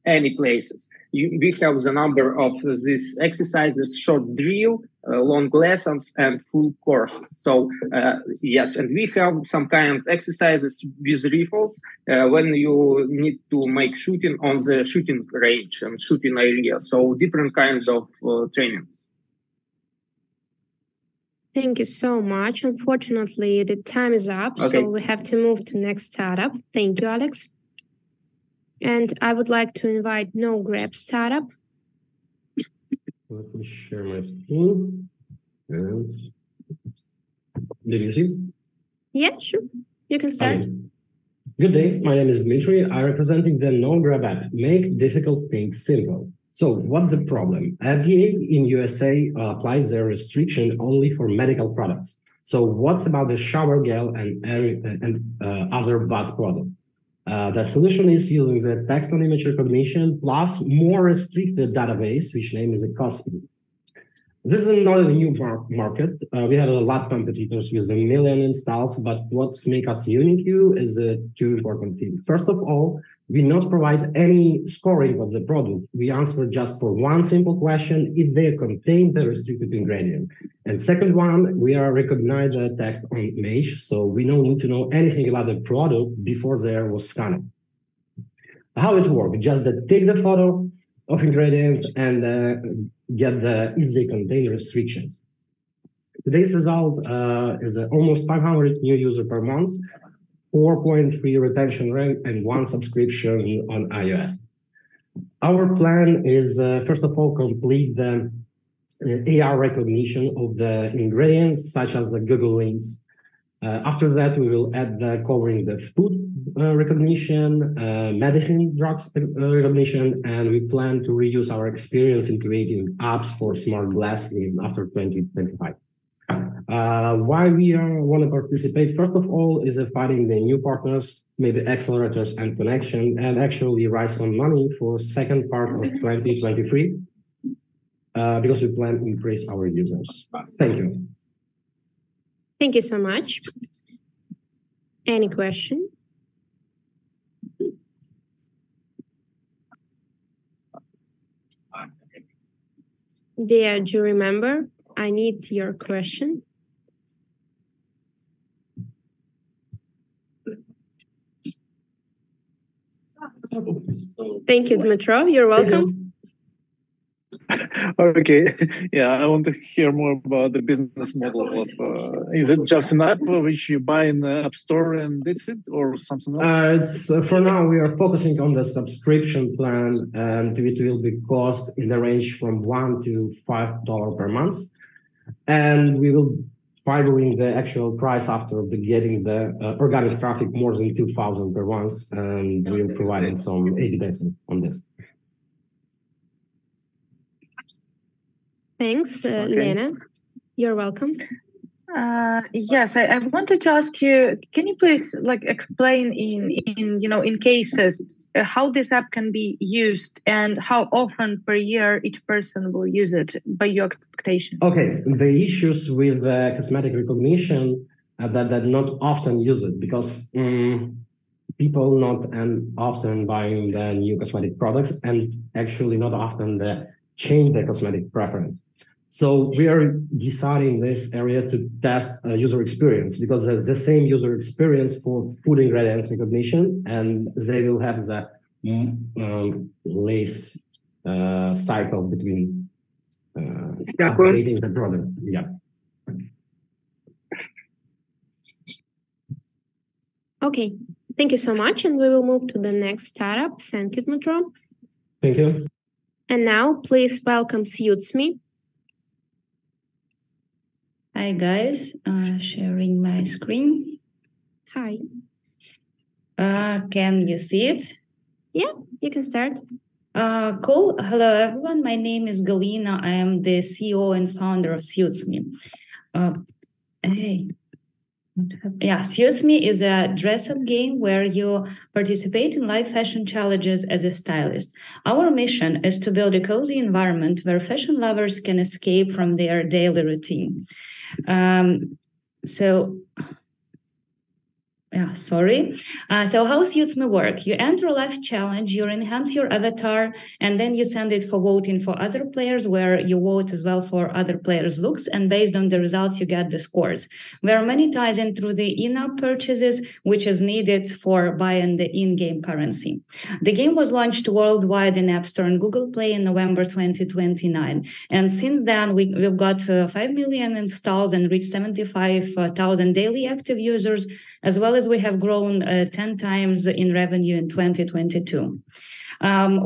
any places. We have the number of these exercises: short drill, long lessons, and full courses. So yes, and we have some kind of exercises with rifles when you need to make shooting on the shooting range and shooting area. So different kinds of training. Thank you so much. Unfortunately, the time is up, so we have to move to next startup. Thank you, Alex. And I would like to invite No Grab Startup. Let me share my screen. And did you see? Yeah, sure. You can start. Okay. Good day. My name is Dmitry. I'm representing the No Grab app. Make difficult things simple. So what's the problem? FDA in USA applied their restriction only for medical products. So what's about the shower gel and other bath products? The solution is using the text and image recognition plus more restricted database, which name is a COSPI. This is not a new market. We have a lot of competitors with 1 million installs, but what's make us unique is two important things. First of all, we not provide any scoring of the product. We answer just for one simple question if they contain the restricted ingredient. And second one, we are recognize the text on image, so we don't need to know anything about the product before there was scanned. How it works? Just take the photo of ingredients and get if they contain restrictions. Today's result is almost 500 new users per month, 4.3 retention rate, and 1 subscription on iOS. Our plan is, first of all, complete the AR recognition of the ingredients, such as the Google links. After that, we will add covering the food recognition, medicine, drugs recognition, and we plan to reuse our experience in creating apps for smart glass after 2025. Why we want to participate, first of all, is finding the new partners, maybe accelerators and connection, and actually raise some money for second part of 2023, because we plan to increase our users. Thank you. Thank you so much. Any question? Dear jury member, I need your question. Thank you, Dmitro. You're welcome. Okay, yeah, I want to hear more about the business model of. Is it just an app which you buy in the App Store and that's it, or something else? For now, we are focusing on the subscription plan, and it will be cost in the range from $1 to $5 per month, and we will figuring the actual price after getting the organic traffic more than 2,000 per month, and we will providing some A/B testing on this. Thanks, Lena. You're welcome. Yes, I wanted to ask you, can you please explain in cases how this app can be used and how often per year each person will use it by your expectation? Okay, the issues with cosmetic recognition that not often use it because people not often buying the new cosmetic products and actually not often change their cosmetic preference. So we are deciding this area to test user experience because there's the same user experience for food ingredient recognition, and they will have the less cycle between updating the product. Yeah. Okay, thank you so much, and we will move to the next startup. Thank you, Dmitro. Thank you. And now, please welcome Suitsme. Hi guys, sharing my screen. Hi. Can you see it? Yeah, you can start. Cool. Hello everyone. My name is Galina. I am the CEO and founder of Suitsme. Suitsme is a dress-up game where you participate in live fashion challenges as a stylist. Our mission is to build a cozy environment where fashion lovers can escape from their daily routine. So how Suitsme work? You enter a live challenge, you enhance your avatar, and then you send it for voting for other players, where you vote as well for other players' looks, and based on the results, you get the scores. We are monetizing through the in-app purchases, which is needed for buying the in-game currency. The game was launched worldwide in App Store and Google Play in November 2029, and since then we've got 5 million installs and reached 75,000 daily active users, as well as we have grown 10 times in revenue in 2022.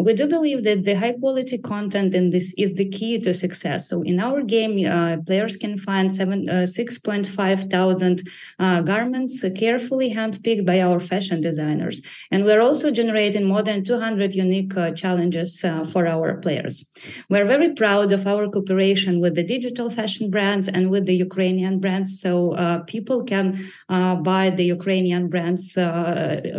We do believe that the high quality content in this is the key to success. So in our game, players can find 6,500 garments carefully handpicked by our fashion designers. And we're also generating more than 200 unique challenges for our players. We're very proud of our cooperation with the digital fashion brands and with the Ukrainian brands. So people can buy the Ukrainian brands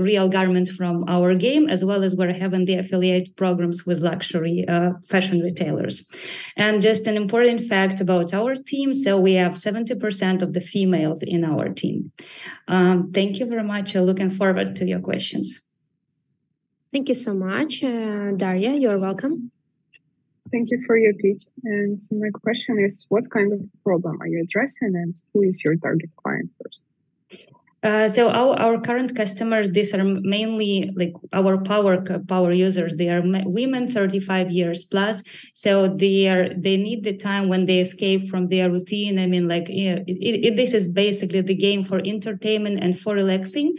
real garments from our game, as well as we're having the affiliate programs with luxury fashion retailers. And just an important fact about our team, so we have 70% of the females in our team. Thank you very much. Looking forward to your questions. Thank you so much. Daria, you're welcome. Thank you for your pitch. And so my question is, what kind of problem are you addressing and who is your target client first? So our current customers, these are mainly like our power users. They are women 35 years plus. So they need the time when they escape from their routine. I mean, this is basically the game for entertainment and for relaxing.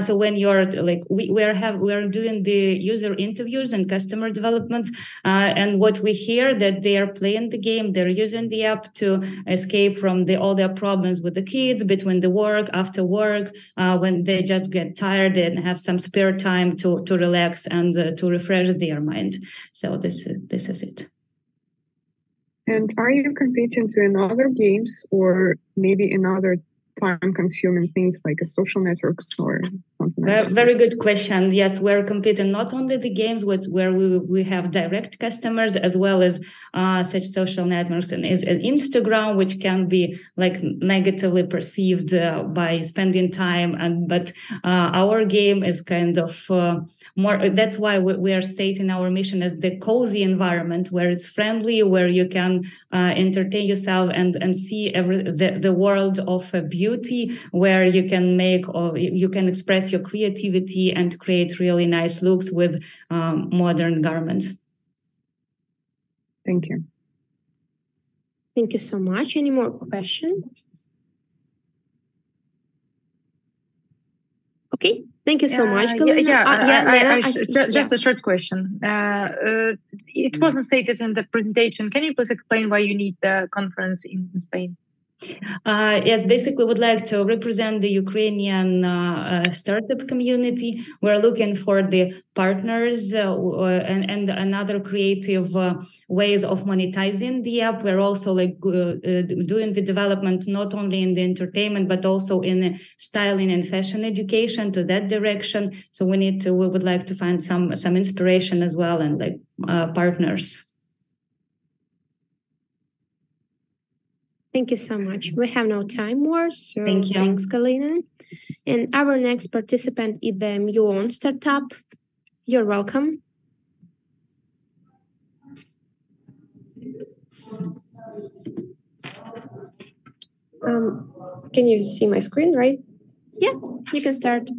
So when you're we are doing the user interviews and customer development, and what we hear that they are playing the game, they're using the app to escape from all their problems with the kids, between the work, after work. When they just get tired and have some spare time to relax and to refresh their mind. So this is it. And are you competing in other games or maybe in other time-consuming things like a social networks or something like that? Very good question. Yes, we're competing not only the games where we have direct customers, as well as such social networks and Instagram, which can be negatively perceived by spending time. But our game is kind of more. That's why we are stating our mission as the cozy environment where it's friendly, where you can entertain yourself and see the world of beauty, where you can make or you can express express your creativity and create really nice looks with modern garments. Thank you. Thank you so much. Any more questions? Okay, thank you so much, Galina. Just a short question. It wasn't stated in the presentation. Can you please explain why you need the conference in Spain? Yes, basically would like to represent the Ukrainian startup community. We're looking for the partners and another creative ways of monetizing the app. We're also doing the development not only in the entertainment but also in styling and fashion education to that direction. So we would like to find some inspiration as well and partners. Thank you so much. We have no time more, so Thank you. Thanks, Galina. And our next participant is the Your Own Startup. You're welcome. Can you see my screen, right? Yeah, you can start.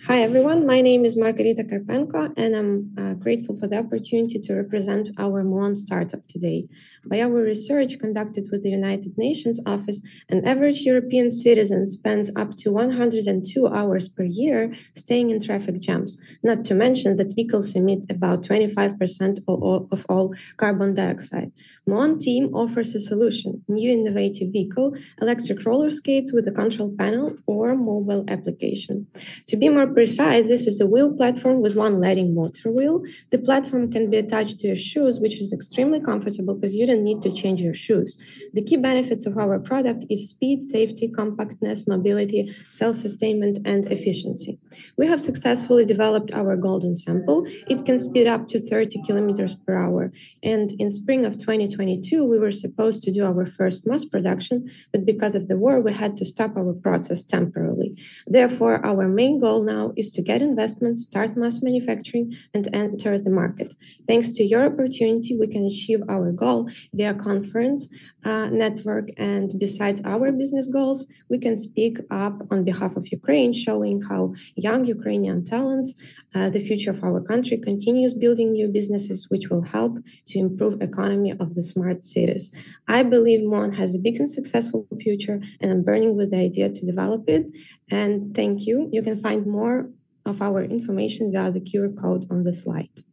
Hi, everyone. My name is Margarita Karpenko, and I'm grateful for the opportunity to represent our MON startup today. By our research conducted with the United Nations Office, an average European citizen spends up to 102 hours per year staying in traffic jams, not to mention that vehicles emit about 25% of all carbon dioxide. MON team offers a solution, new innovative vehicle, electric roller skates with a control panel or mobile application. To be more precise, this is a wheel platform with one leading motor wheel. The platform can be attached to your shoes, which is extremely comfortable because you don't need to change your shoes. The key benefits of our product is speed, safety, compactness, mobility, self-sustainment, and efficiency. We have successfully developed our golden sample. It can speed up to 30 kilometers per hour. And in spring of 2022, we were supposed to do our first mass production, but because of the war, we had to stop our process temporarily. Therefore, our main goal now is to get investments, start mass manufacturing, and enter the market. Thanks to your opportunity, we can achieve our goal via conference, network, and besides our business goals, we can speak up on behalf of Ukraine, showing how young Ukrainian talents, the future of our country, continues building new businesses, which will help to improve economy of the smart cities. I believe MON has a big and successful future, and I'm burning with the idea to develop it. And thank you. You can find more of our information via the QR code on the slide.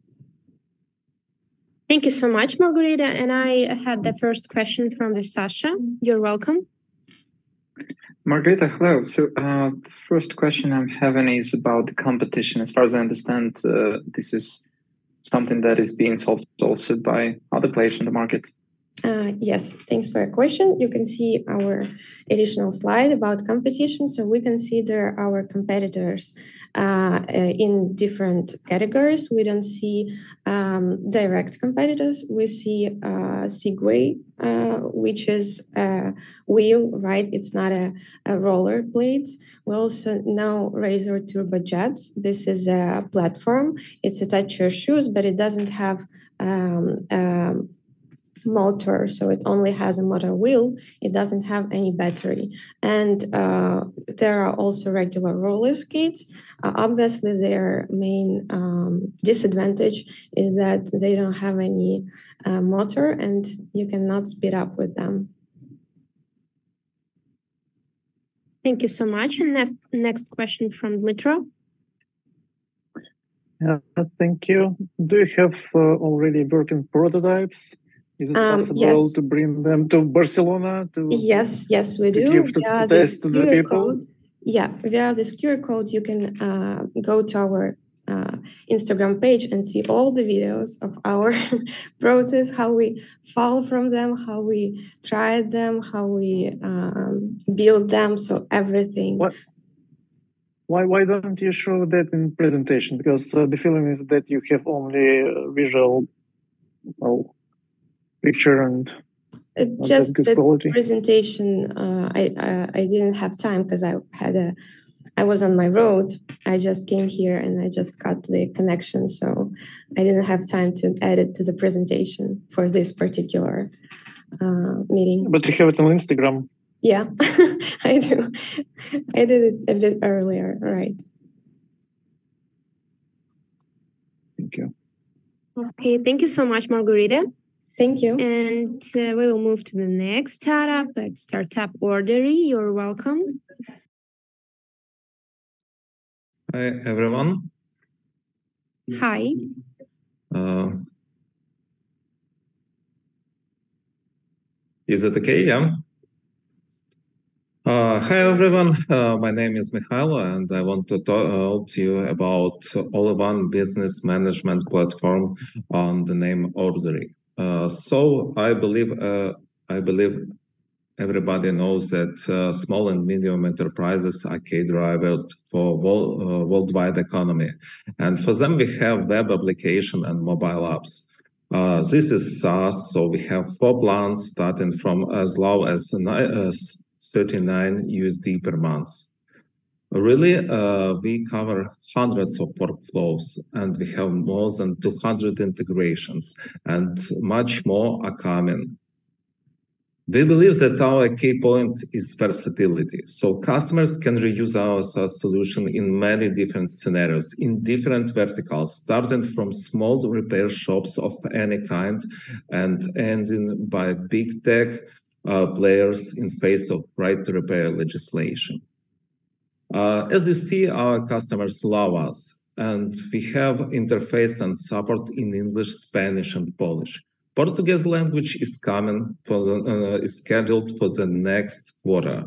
Thank you so much, Margarita. And I have the first question from the Sasha. You're welcome. Margarita, hello. So the first question I'm having is about the competition. As far as I understand, this is something that is being solved also by other players in the market. Yes, thanks for your question. You can see our additional slide about competition. So we consider our competitors in different categories. We don't see direct competitors. We see Segway, which is a wheel, right? It's not a roller blades. We also know Razor Turbo Jets. This is a platform. It's attached to your shoes, but it doesn't have motor, so it only has a motor wheel. It doesn't have any battery. And there are also regular roller skates. Obviously, their main disadvantage is that they don't have any motor and you cannot speed up with them. Thank you so much. And next question from Dmitro. Thank you. Do you have already working prototypes? Is it possible to bring them to Barcelona? Yes, we do. Give to test to the people? Via this QR code, you can go to our Instagram page and see all the videos of our process, how we fall from them, how we tried them, how we build them, so everything. Why don't you show that in presentation? Because the feeling is that you have only visual picture and just good the quality. Presentation. I didn't have time because I was on my road. I just came here and I just got the connection, so I didn't have time to add it to the presentation for this particular meeting. But you have it on Instagram. Yeah, I do. I did it a bit earlier. All right. Thank you. Okay, thank you so much, Margarita. Thank you. And we will move to the next startup. It's Startup Ordery. You're welcome. Hi, everyone. Hi. Is it okay? Yeah. Hi, everyone. My name is Mikhailo, and I want to talk to you about all-in-one business management platform on the name Ordery. So I believe everybody knows that small and medium enterprises are key drivers for worldwide economy, and for them we have web application and mobile apps. This is SaaS, so we have 4 plans starting from as low as $39 USD per month. Really, we cover hundreds of workflows, and we have more than 200 integrations, and much more are coming. We believe that our key point is versatility. So customers can reuse our SaaS solution in many different scenarios, in different verticals, starting from small repair shops of any kind and ending by big tech players in face of right to repair legislation. As you see, our customers love us, and we have interface and support in English, Spanish, and Polish. Portuguese language is coming is scheduled for the next quarter.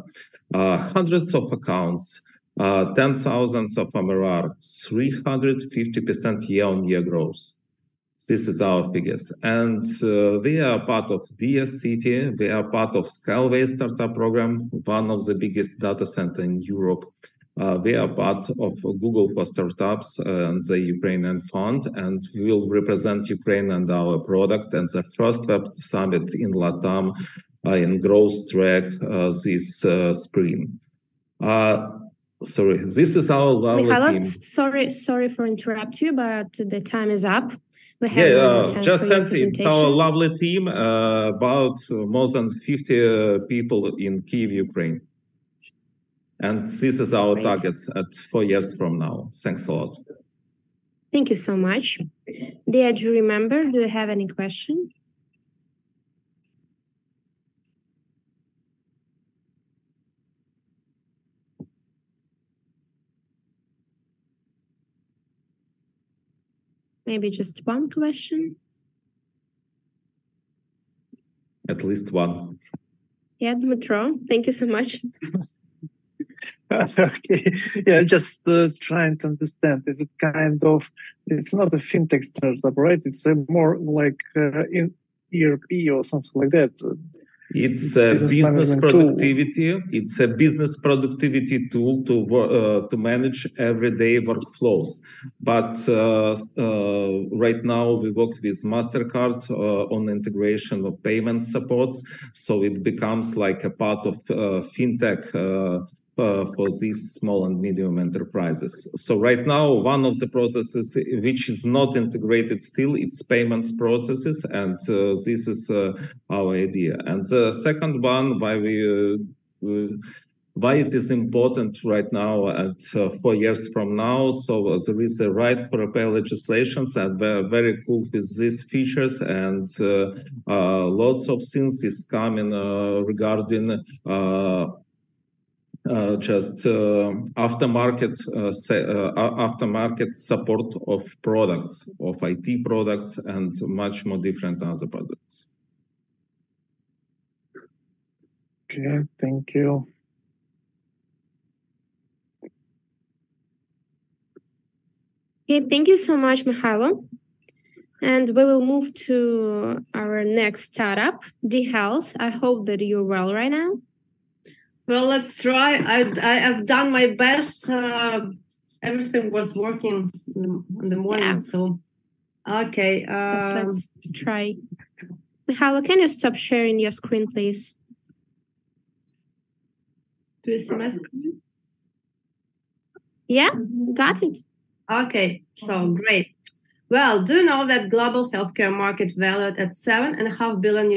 Hundreds of accounts, 10,000s of MRR, 350% year-on-year growth. This is our figures. And we are part of DS City. We are part of Scaleway Startup Program, one of the biggest data centers in Europe. We are part of Google for Startups and the Ukrainian Fund, and we will represent Ukraine and our product and the first web summit in LATAM in growth track this spring. Sorry, this is our lovely team. Sorry for interrupt you, but the time is up. We have just it's our lovely team, about more than 50 people in Kyiv, Ukraine. And this is our targets at 4 years from now. Thanks a lot. Thank you so much. Dear jury member, do you have any question? Maybe just one question? At least one. Yeah, Dmitro, thank you so much. Okay, yeah, just trying to understand. Is it kind of, it's not a fintech startup, right? It's a more like in ERP or something like that. It's a business productivity. It's a business productivity tool to manage everyday workflows. But right now we work with MasterCard on integration of payment supports, so it becomes like a part of fintech for these small and medium enterprises. So right now, one of the processes which is not integrated still, it's payments processes, and this is our idea. And the second one, why it is important right now at 4 years from now. So there is a right for repair legislations, and we're very cool with these features, and lots of things is coming regarding aftermarket support of products, of IT products, and much more different other products. Okay, thank you. Okay, thank you so much, Mikhailo. And we will move to our next startup, D-Health. I hope that you're well right now. Well, let's try. I've done my best. Everything was working in the morning, so okay. Let's try. Mikhailo, can you stop sharing your screen, please? Do you see my screen? Yeah, got it. Okay, so great. Well, do you know that global healthcare market valued at $7.5 billion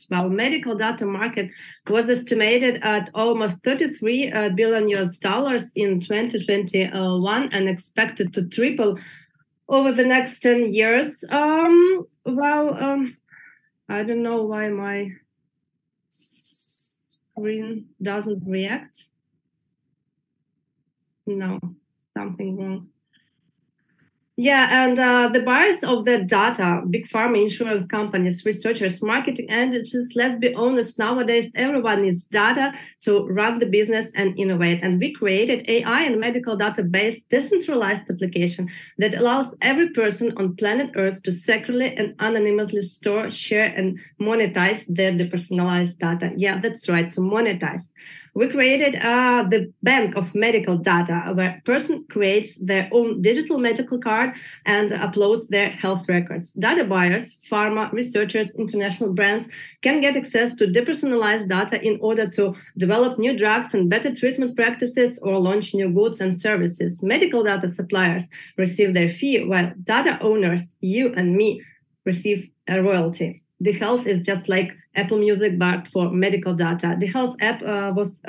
while medical data market was estimated at almost $33 billion in 2021 and expected to triple over the next 10 years? I don't know why my screen doesn't react. No, something wrong. Yeah, and the buyers of the data, big pharma, insurance companies, researchers, marketing entities, let's be honest, nowadays everyone needs data to run the business and innovate. And we created AI and medical data-based decentralized application that allows every person on planet Earth to securely and anonymously store, share, and monetize their depersonalized data. Yeah, that's right, to monetize. We created the bank of medical data where a person creates their own digital medical card and uploads their health records. Data buyers, pharma, researchers, international brands can get access to depersonalized data in order to develop new drugs and better treatment practices or launch new goods and services. Medical data suppliers receive their fee, while data owners, you and me, receive a royalty. The Health is just like Apple Music, but for medical data. The Health app was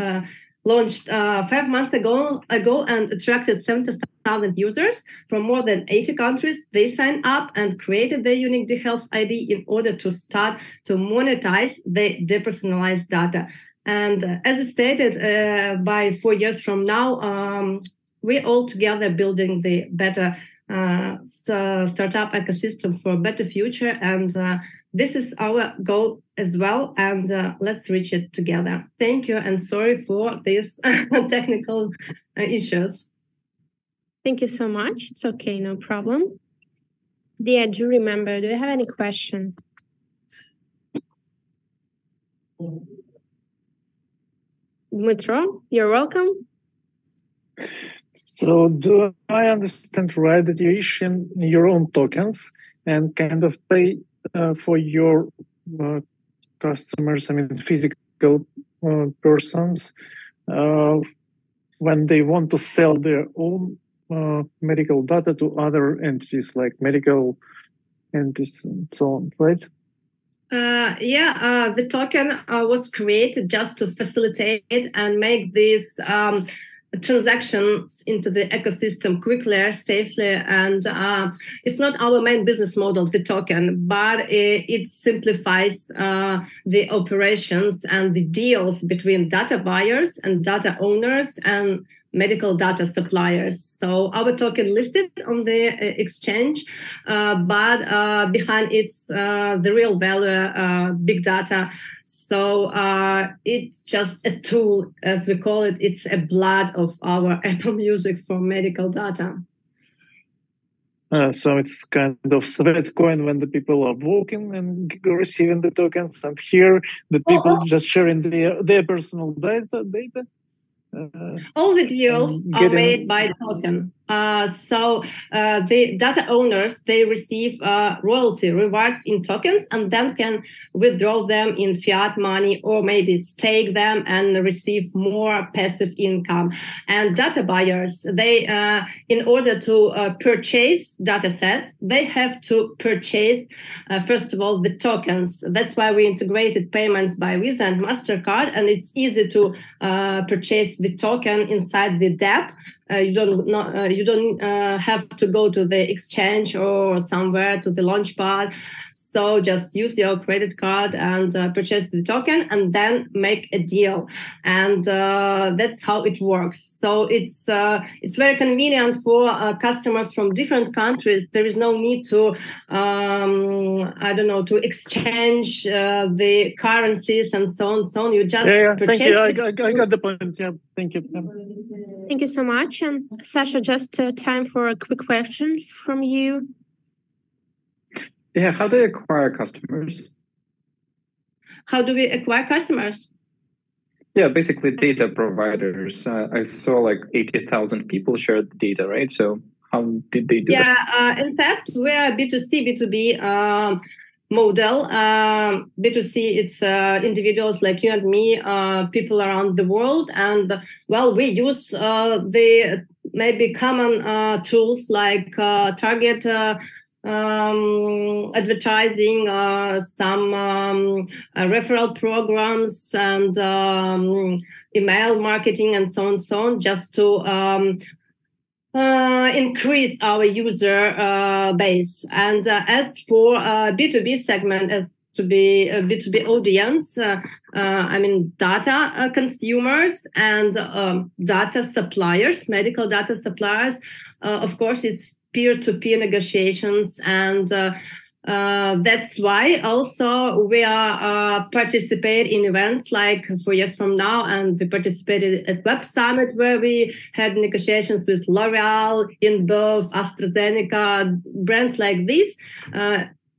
launched 5 months ago and attracted 70,000 users from more than 80 countries. They signed up and created their unique The Health ID in order to start to monetize the depersonalized data. And as I stated, by 4 years from now, we're all together building the better startup ecosystem for a better future, and this is our goal as well, and let's reach it together. Thank you, and sorry for these technical issues. Thank you so much. It's okay, no problem. Dear jury member, do you have any question? Dmitro, you're welcome. So do I understand right that you're issuing your own tokens and kind of pay for your customers, I mean, physical persons, when they want to sell their own medical data to other entities like medical entities and so on, right? The token was created just to facilitate and make this transactions into the ecosystem quickly, safely, and it's not our main business model, the token, but it simplifies the operations and the deals between data buyers and data owners and medical data suppliers. So our token listed on the exchange, but behind it's the real value, big data. So it's just a tool, as we call it. It's a blood of our Apple Music for medical data. So it's kind of sweat coin when the people are walking and receiving the tokens, and here the people just sharing their personal data. All the deals are made by token. So the data owners, they receive royalty rewards in tokens and then can withdraw them in fiat money or maybe stake them and receive more passive income. And data buyers, they, in order to purchase data sets, they have to purchase, first of all, the tokens. That's why we integrated payments by Visa and MasterCard, and it's easy to purchase the token inside the dApp. You don't have to go to the exchange or somewhere to the launchpad. So just use your credit card and purchase the token and then make a deal. And that's how it works. So it's very convenient for customers from different countries. There is no need to, to exchange the currencies and so on. So on. You just purchase. Thank you. I got the point. Yeah, thank you. Thank you so much. And Sasha, just time for a quick question from you. Yeah, how do you acquire customers? How do we acquire customers? Yeah, basically data providers. I saw like 80,000 people shared the data, right? So how did they do that? In fact, we are B2C, B2B model. B2C, it's individuals like you and me, people around the world. And, well, we use the maybe common tools like target advertising, some referral programs and email marketing and so on, just to increase our user base. And as for B2B segment, as to be a B2B audience, data consumers and data suppliers, medical data suppliers. Of course, it's peer-to-peer negotiations, and that's why also we are participate in events like 4 years from now, and we participated at Web Summit where we had negotiations with L'Oreal, InBev, AstraZeneca, brands like this.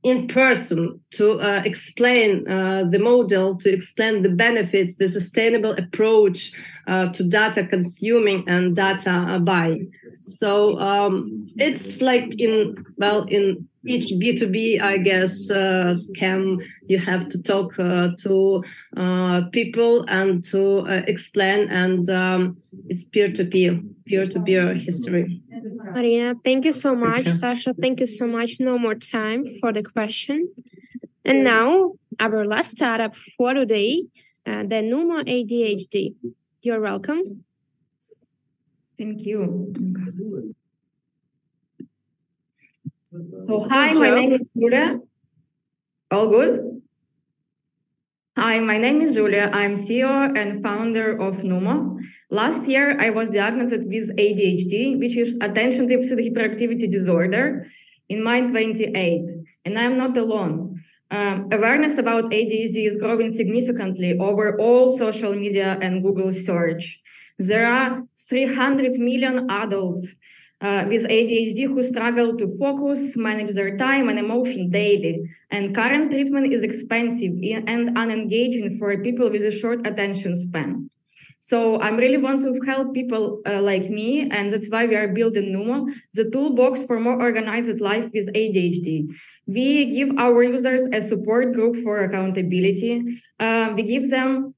In person to explain the model, to explain the benefits, the sustainable approach to data consuming and data buying. So it's like in each B2B, I guess, scam, you have to talk to people and to explain, and it's peer-to-peer history. Marina, thank you so much. Sasha, thank you so much. No more time for the question. And now, our last startup for today, the Numo ADHD. You're welcome. Thank you. So, hi, my name is Julia. All good? Hi, my name is Julia. I'm CEO and founder of Numo. Last year, I was diagnosed with ADHD, which is attention deficit hyperactivity disorder, in my 28, and I'm not alone. Awareness about ADHD is growing significantly over all social media and Google search. There are 300 million adults with ADHD who struggle to focus, manage their time and emotion daily. And current treatment is expensive and unengaging for people with a short attention span. So I really want to help people like me, and that's why we are building Numo, the toolbox for more organized life with ADHD. We give our users a support group for accountability. We give them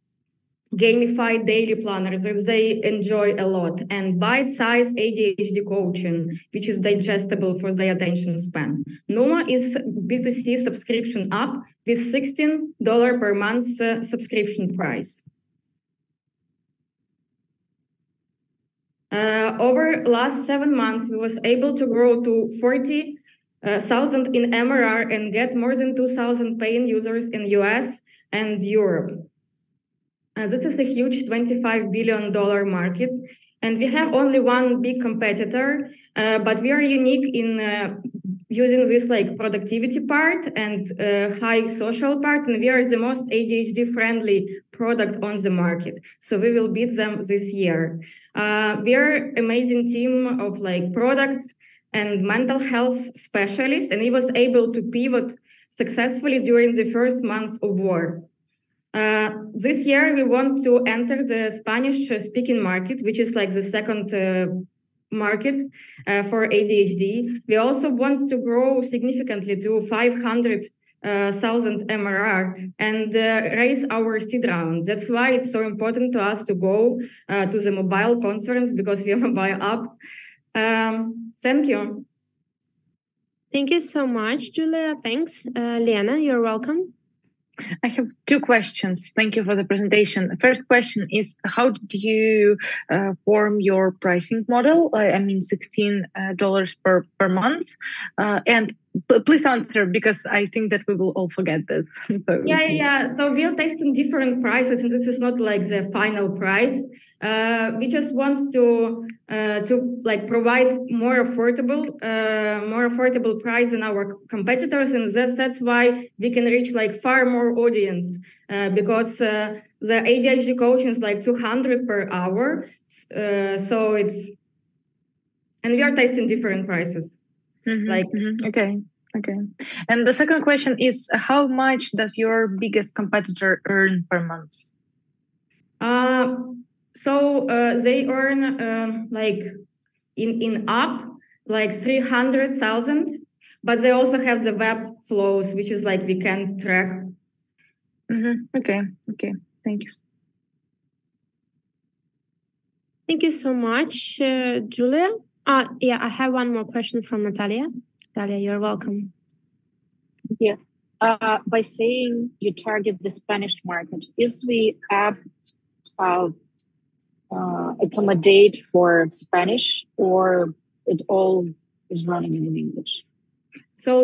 gamified daily planners that they enjoy a lot, and bite-sized ADHD coaching, which is digestible for their attention span. Numo is B2C subscription app with $16 per month subscription price. Over last 7 months, we was able to grow to 40,000 in MRR and get more than 2,000 paying users in US and Europe. This is a huge $25 billion market, and we have only one big competitor, but we are unique in using this like productivity part and high social part, and we are the most ADHD-friendly product on the market. So we will beat them this year. We are amazing team of like products and mental health specialists, and we was able to pivot successfully during the first months of war. This year, we want to enter the Spanish-speaking market, which is like the second market for ADHD. We also want to grow significantly to 500,000 MRR and raise our seed round. That's why it's so important to us to go to the mobile conference, because we are mobile app. Thank you. Thank you so much, Julia. Thanks. Lena, you're welcome. I have two questions. Thank you for the presentation. The first question is, how did you form your pricing model? I mean, $16 per month. And please answer, because I think that we will all forget this. So we are testing different prices, and this is not like the final price. We just want to like provide more affordable price than our competitors, and that's why we can reach like far more audience, because the ADHD coaching is like $200 per hour. So it's, and we are testing different prices. Okay. And the second question is, how much does your biggest competitor earn per month? So they earn like in app like 300,000, but they also have the web flows, which is like we can't track. Okay. Thank you. Thank you so much, Julia. I have one more question from Natalia. Natalia, you're welcome. Yeah. By saying you target the Spanish market, is the app accommodate for Spanish, or it all is running in English? So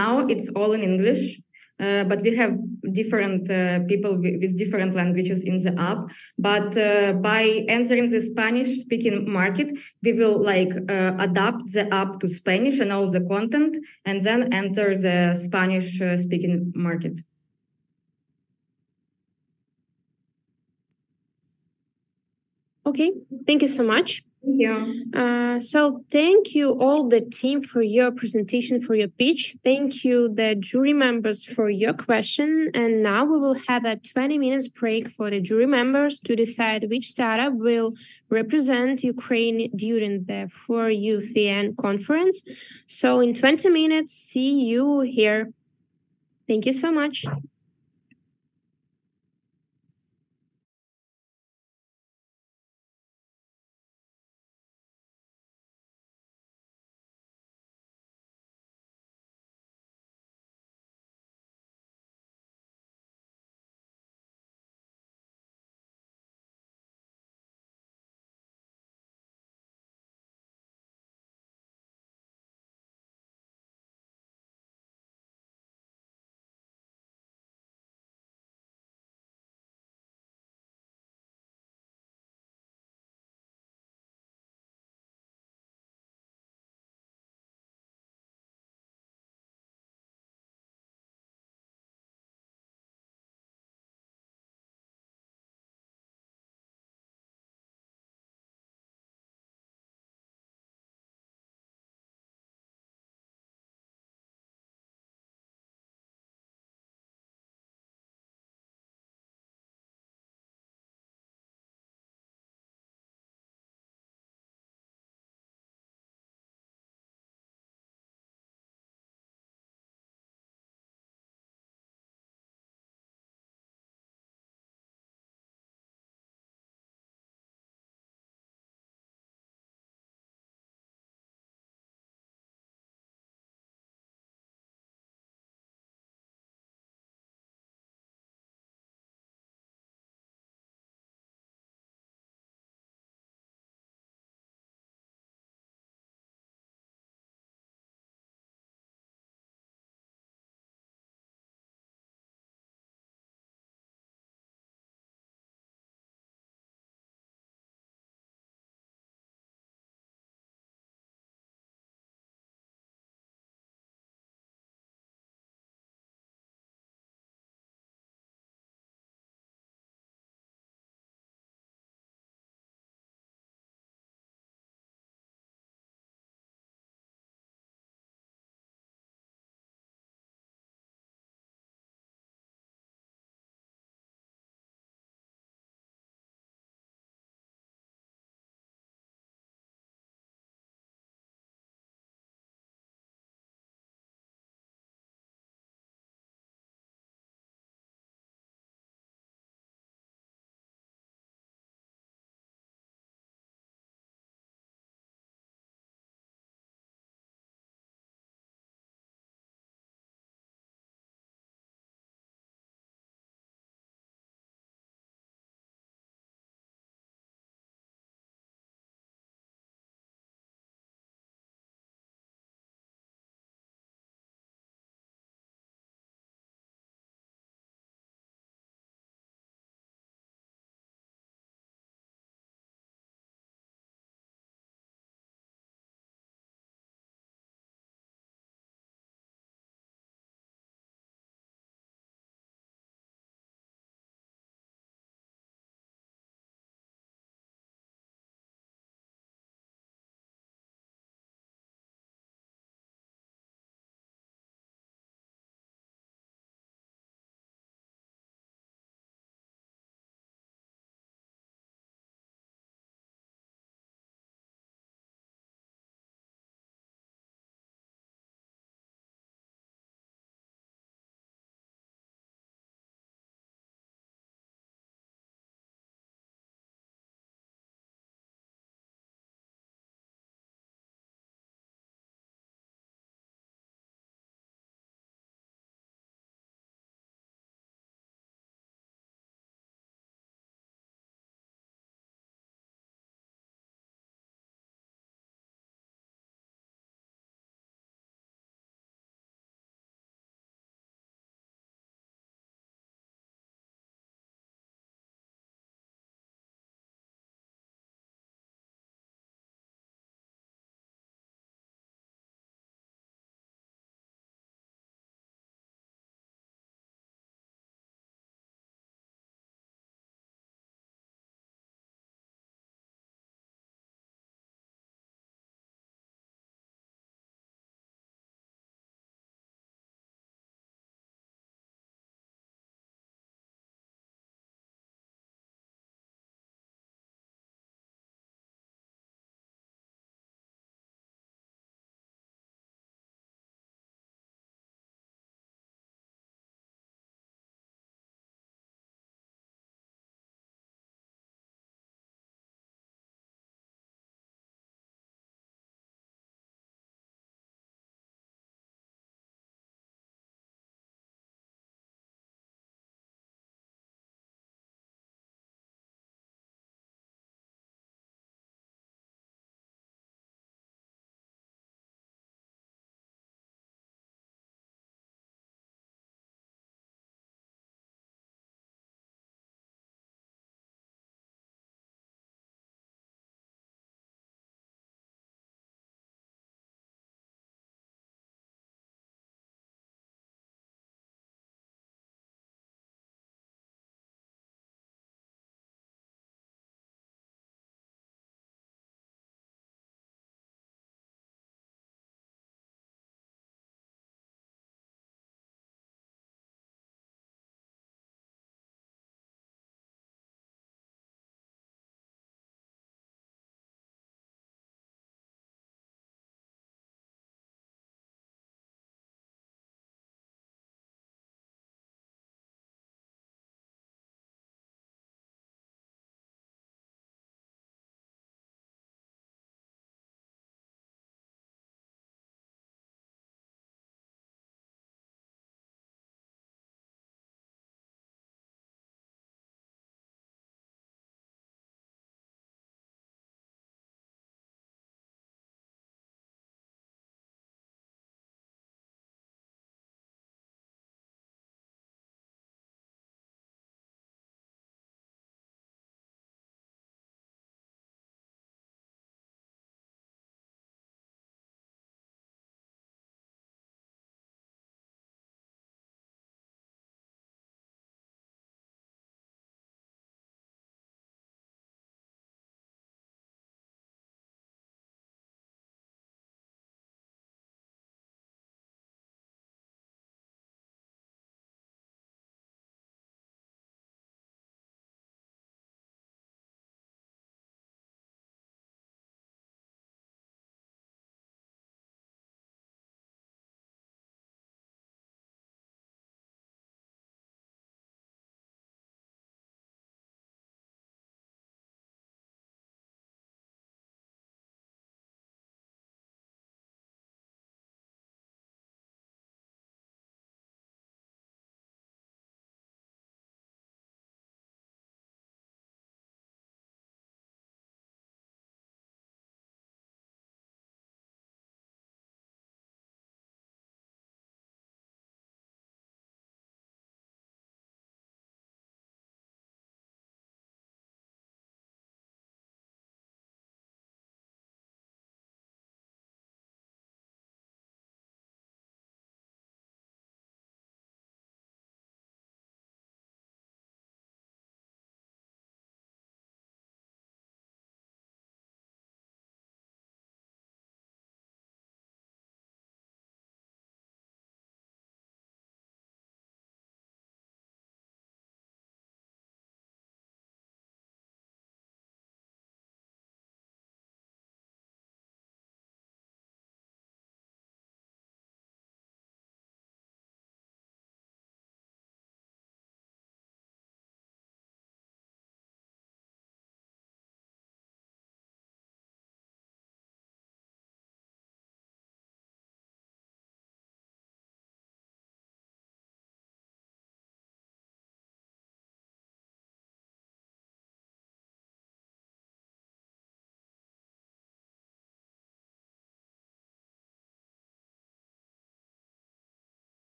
now it's all in English, but we have different people with different languages in the app. But by entering the Spanish-speaking market, we will adapt the app to Spanish and all the content, and then enter the Spanish-speaking market. Okay, thank you so much. Thank you. So thank you all the team for your presentation, for your pitch. Thank you the jury members for your question. And now we will have a 20 minutes break for the jury members to decide which startup will represent Ukraine during the 4UFN conference. So in 20 minutes, see you here. Thank you so much.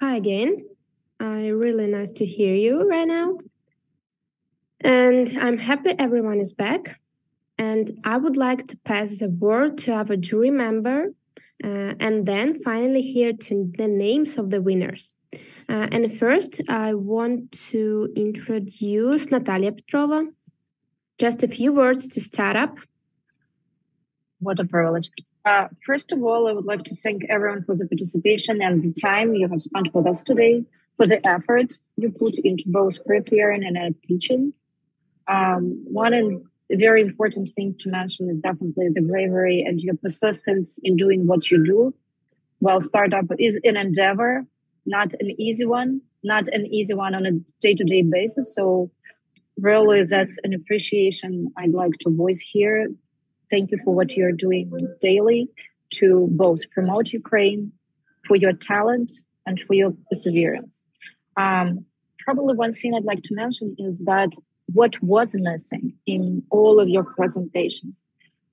Hi again. Really nice to hear you right now. And I'm happy everyone is back. And I would like to pass the word to our jury member and then finally hear to the names of the winners. And first, I want to introduce Natalia Petrova. Just a few words to start up. What a privilege. First of all, I would like to thank everyone for the participation and the time you have spent with us today, for the effort you put into both preparing and teaching. One very important thing to mention is definitely the bravery and your persistence in doing what you do. While startup is an endeavor, not an easy one on a day-to-day basis. So really, that's an appreciation I'd like to voice here. Thank you for what you're doing daily to both promote Ukraine, for your talent, and for your perseverance. Probably one thing I'd like to mention is that what was missing in all of your presentations.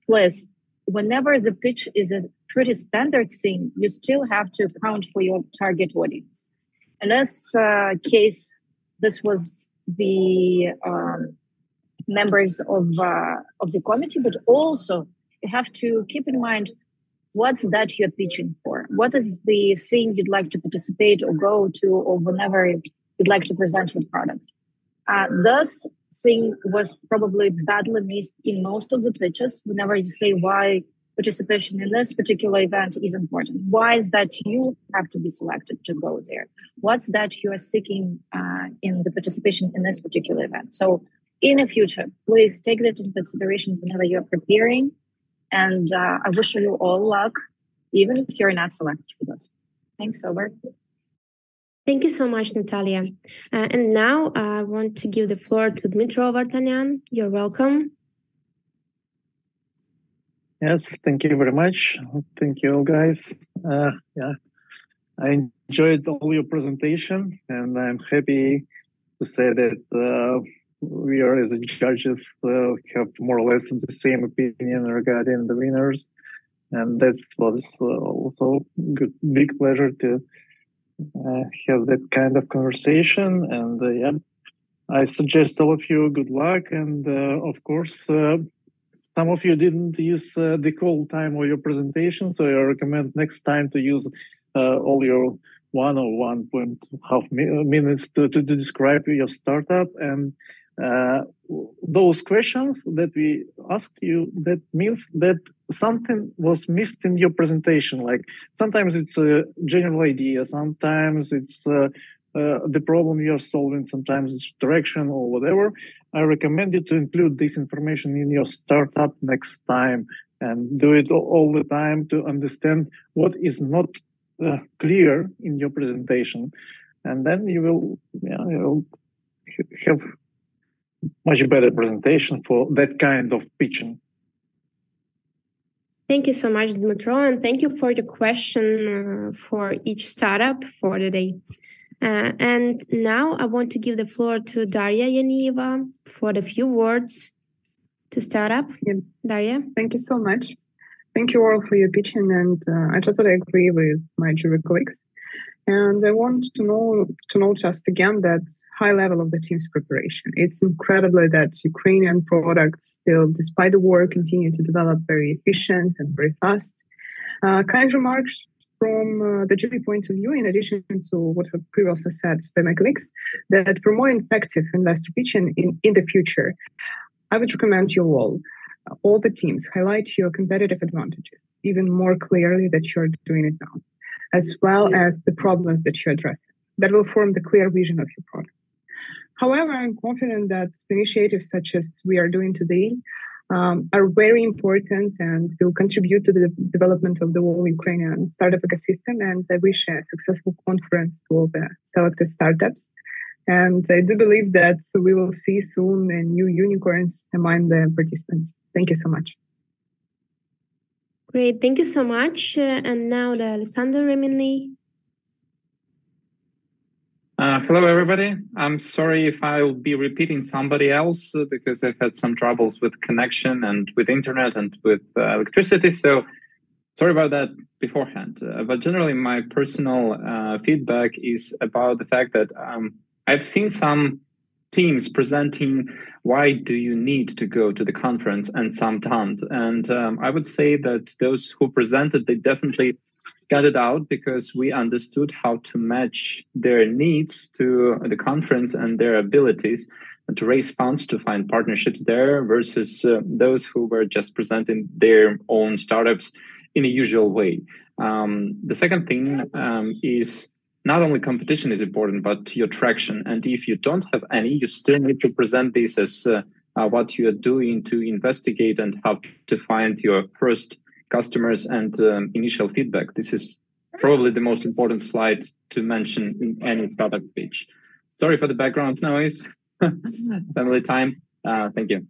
Plus, whenever the pitch is a pretty standard thing, you still have to account for your target audience. In this case, this was the members of the committee, but also you have to keep in mind what's that you're pitching for. What is the thing you'd like to participate or go to, or whenever you'd like to present your product. This thing was probably badly missed in most of the pitches. Whenever you say why participation in this particular event is important, why is that you have to be selected to go there? What's that you are seeking in the participation in this particular event? So in the future, please take that into consideration whenever you're preparing. And I wish you all luck, even if you're not selected for this. Thanks, over. Thank you so much, Natalia. And now I want to give the floor to Dmitro Vartanyan. You're welcome. Yes, thank you very much. Thank you all, guys. I enjoyed all your presentation, and I'm happy to say that we are, as judges, have more or less the same opinion regarding the winners, and that's was also good, big pleasure to have that kind of conversation. And I suggest all of you good luck, and of course, some of you didn't use the call time of your presentation, so I recommend next time to use all your 1 or 1.5 minutes to describe your startup. And those questions that we asked you, that means that something was missed in your presentation. Like sometimes it's a general idea, sometimes it's the problem you're solving, sometimes it's direction or whatever. I recommend you to include this information in your startup next time and do it all the time to understand what is not clear in your presentation. And then you will have much better presentation for that kind of pitching. Thank you so much, Dmitro, and thank you for the question for each startup for today. And now I want to give the floor to Daria Yanieva for the few words to start up. Yeah. Daria. Thank you so much. Thank you all for your pitching, and I totally agree with my jury colleagues. And I want to know just again that high level of the team's preparation. It's incredible that Ukrainian products still, despite the war, continue to develop very efficient and very fast. Kind remarks from the jury point of view, in addition to what have previously said by my colleagues, that for more effective investor pitching in the future, I would recommend you all the teams, highlight your competitive advantages even more clearly that you're doing it now, as well as the problems that you're addressing. That will form the clear vision of your product. However, I'm confident that initiatives such as we are doing today are very important and will contribute to the development of the whole Ukrainian startup ecosystem. And I wish a successful conference to all the selected startups. And I do believe that we will see soon new unicorns among the participants. Thank you so much. Great, thank you so much. And now the Alexander Remini. Hello, everybody. I'm sorry if I'll be repeating somebody else because I've had some troubles with connection and with internet and with electricity. So sorry about that beforehand. But generally, my personal feedback is about the fact that I've seen some teams presenting why do you need to go to the conference and some don't. And I would say that those who presented, they definitely got it out because we understood how to match their needs to the conference and their abilities and to raise funds to find partnerships there versus those who were just presenting their own startups in a usual way. The second thing is not only competition is important, but your traction. And if you don't have any, you still need to present this as what you are doing to investigate and how to find your first customers and initial feedback. This is probably the most important slide to mention in any startup pitch. Sorry for the background noise. Family time. Thank you.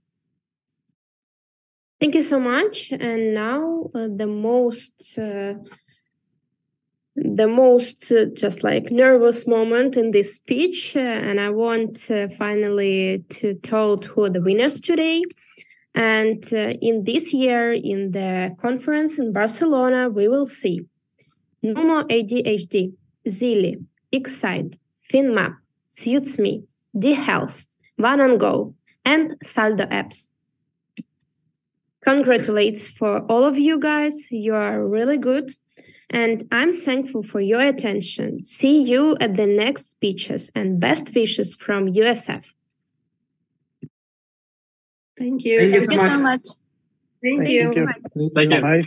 Thank you so much. And now the most just like nervous moment in this speech, and I want finally to tell who are the winners today. And in this year, in the conference in Barcelona, we will see Numo ADHD, Zili, Xside, FinMap, SuitsMe, D-Health, One on Go, and Saldo Apps. Congratulations for all of you guys. You are really good. And I'm thankful for your attention. See you at the next speeches and best wishes from USF. Thank you. Thank you so much. Thank you. Thank you. Thank you. Bye.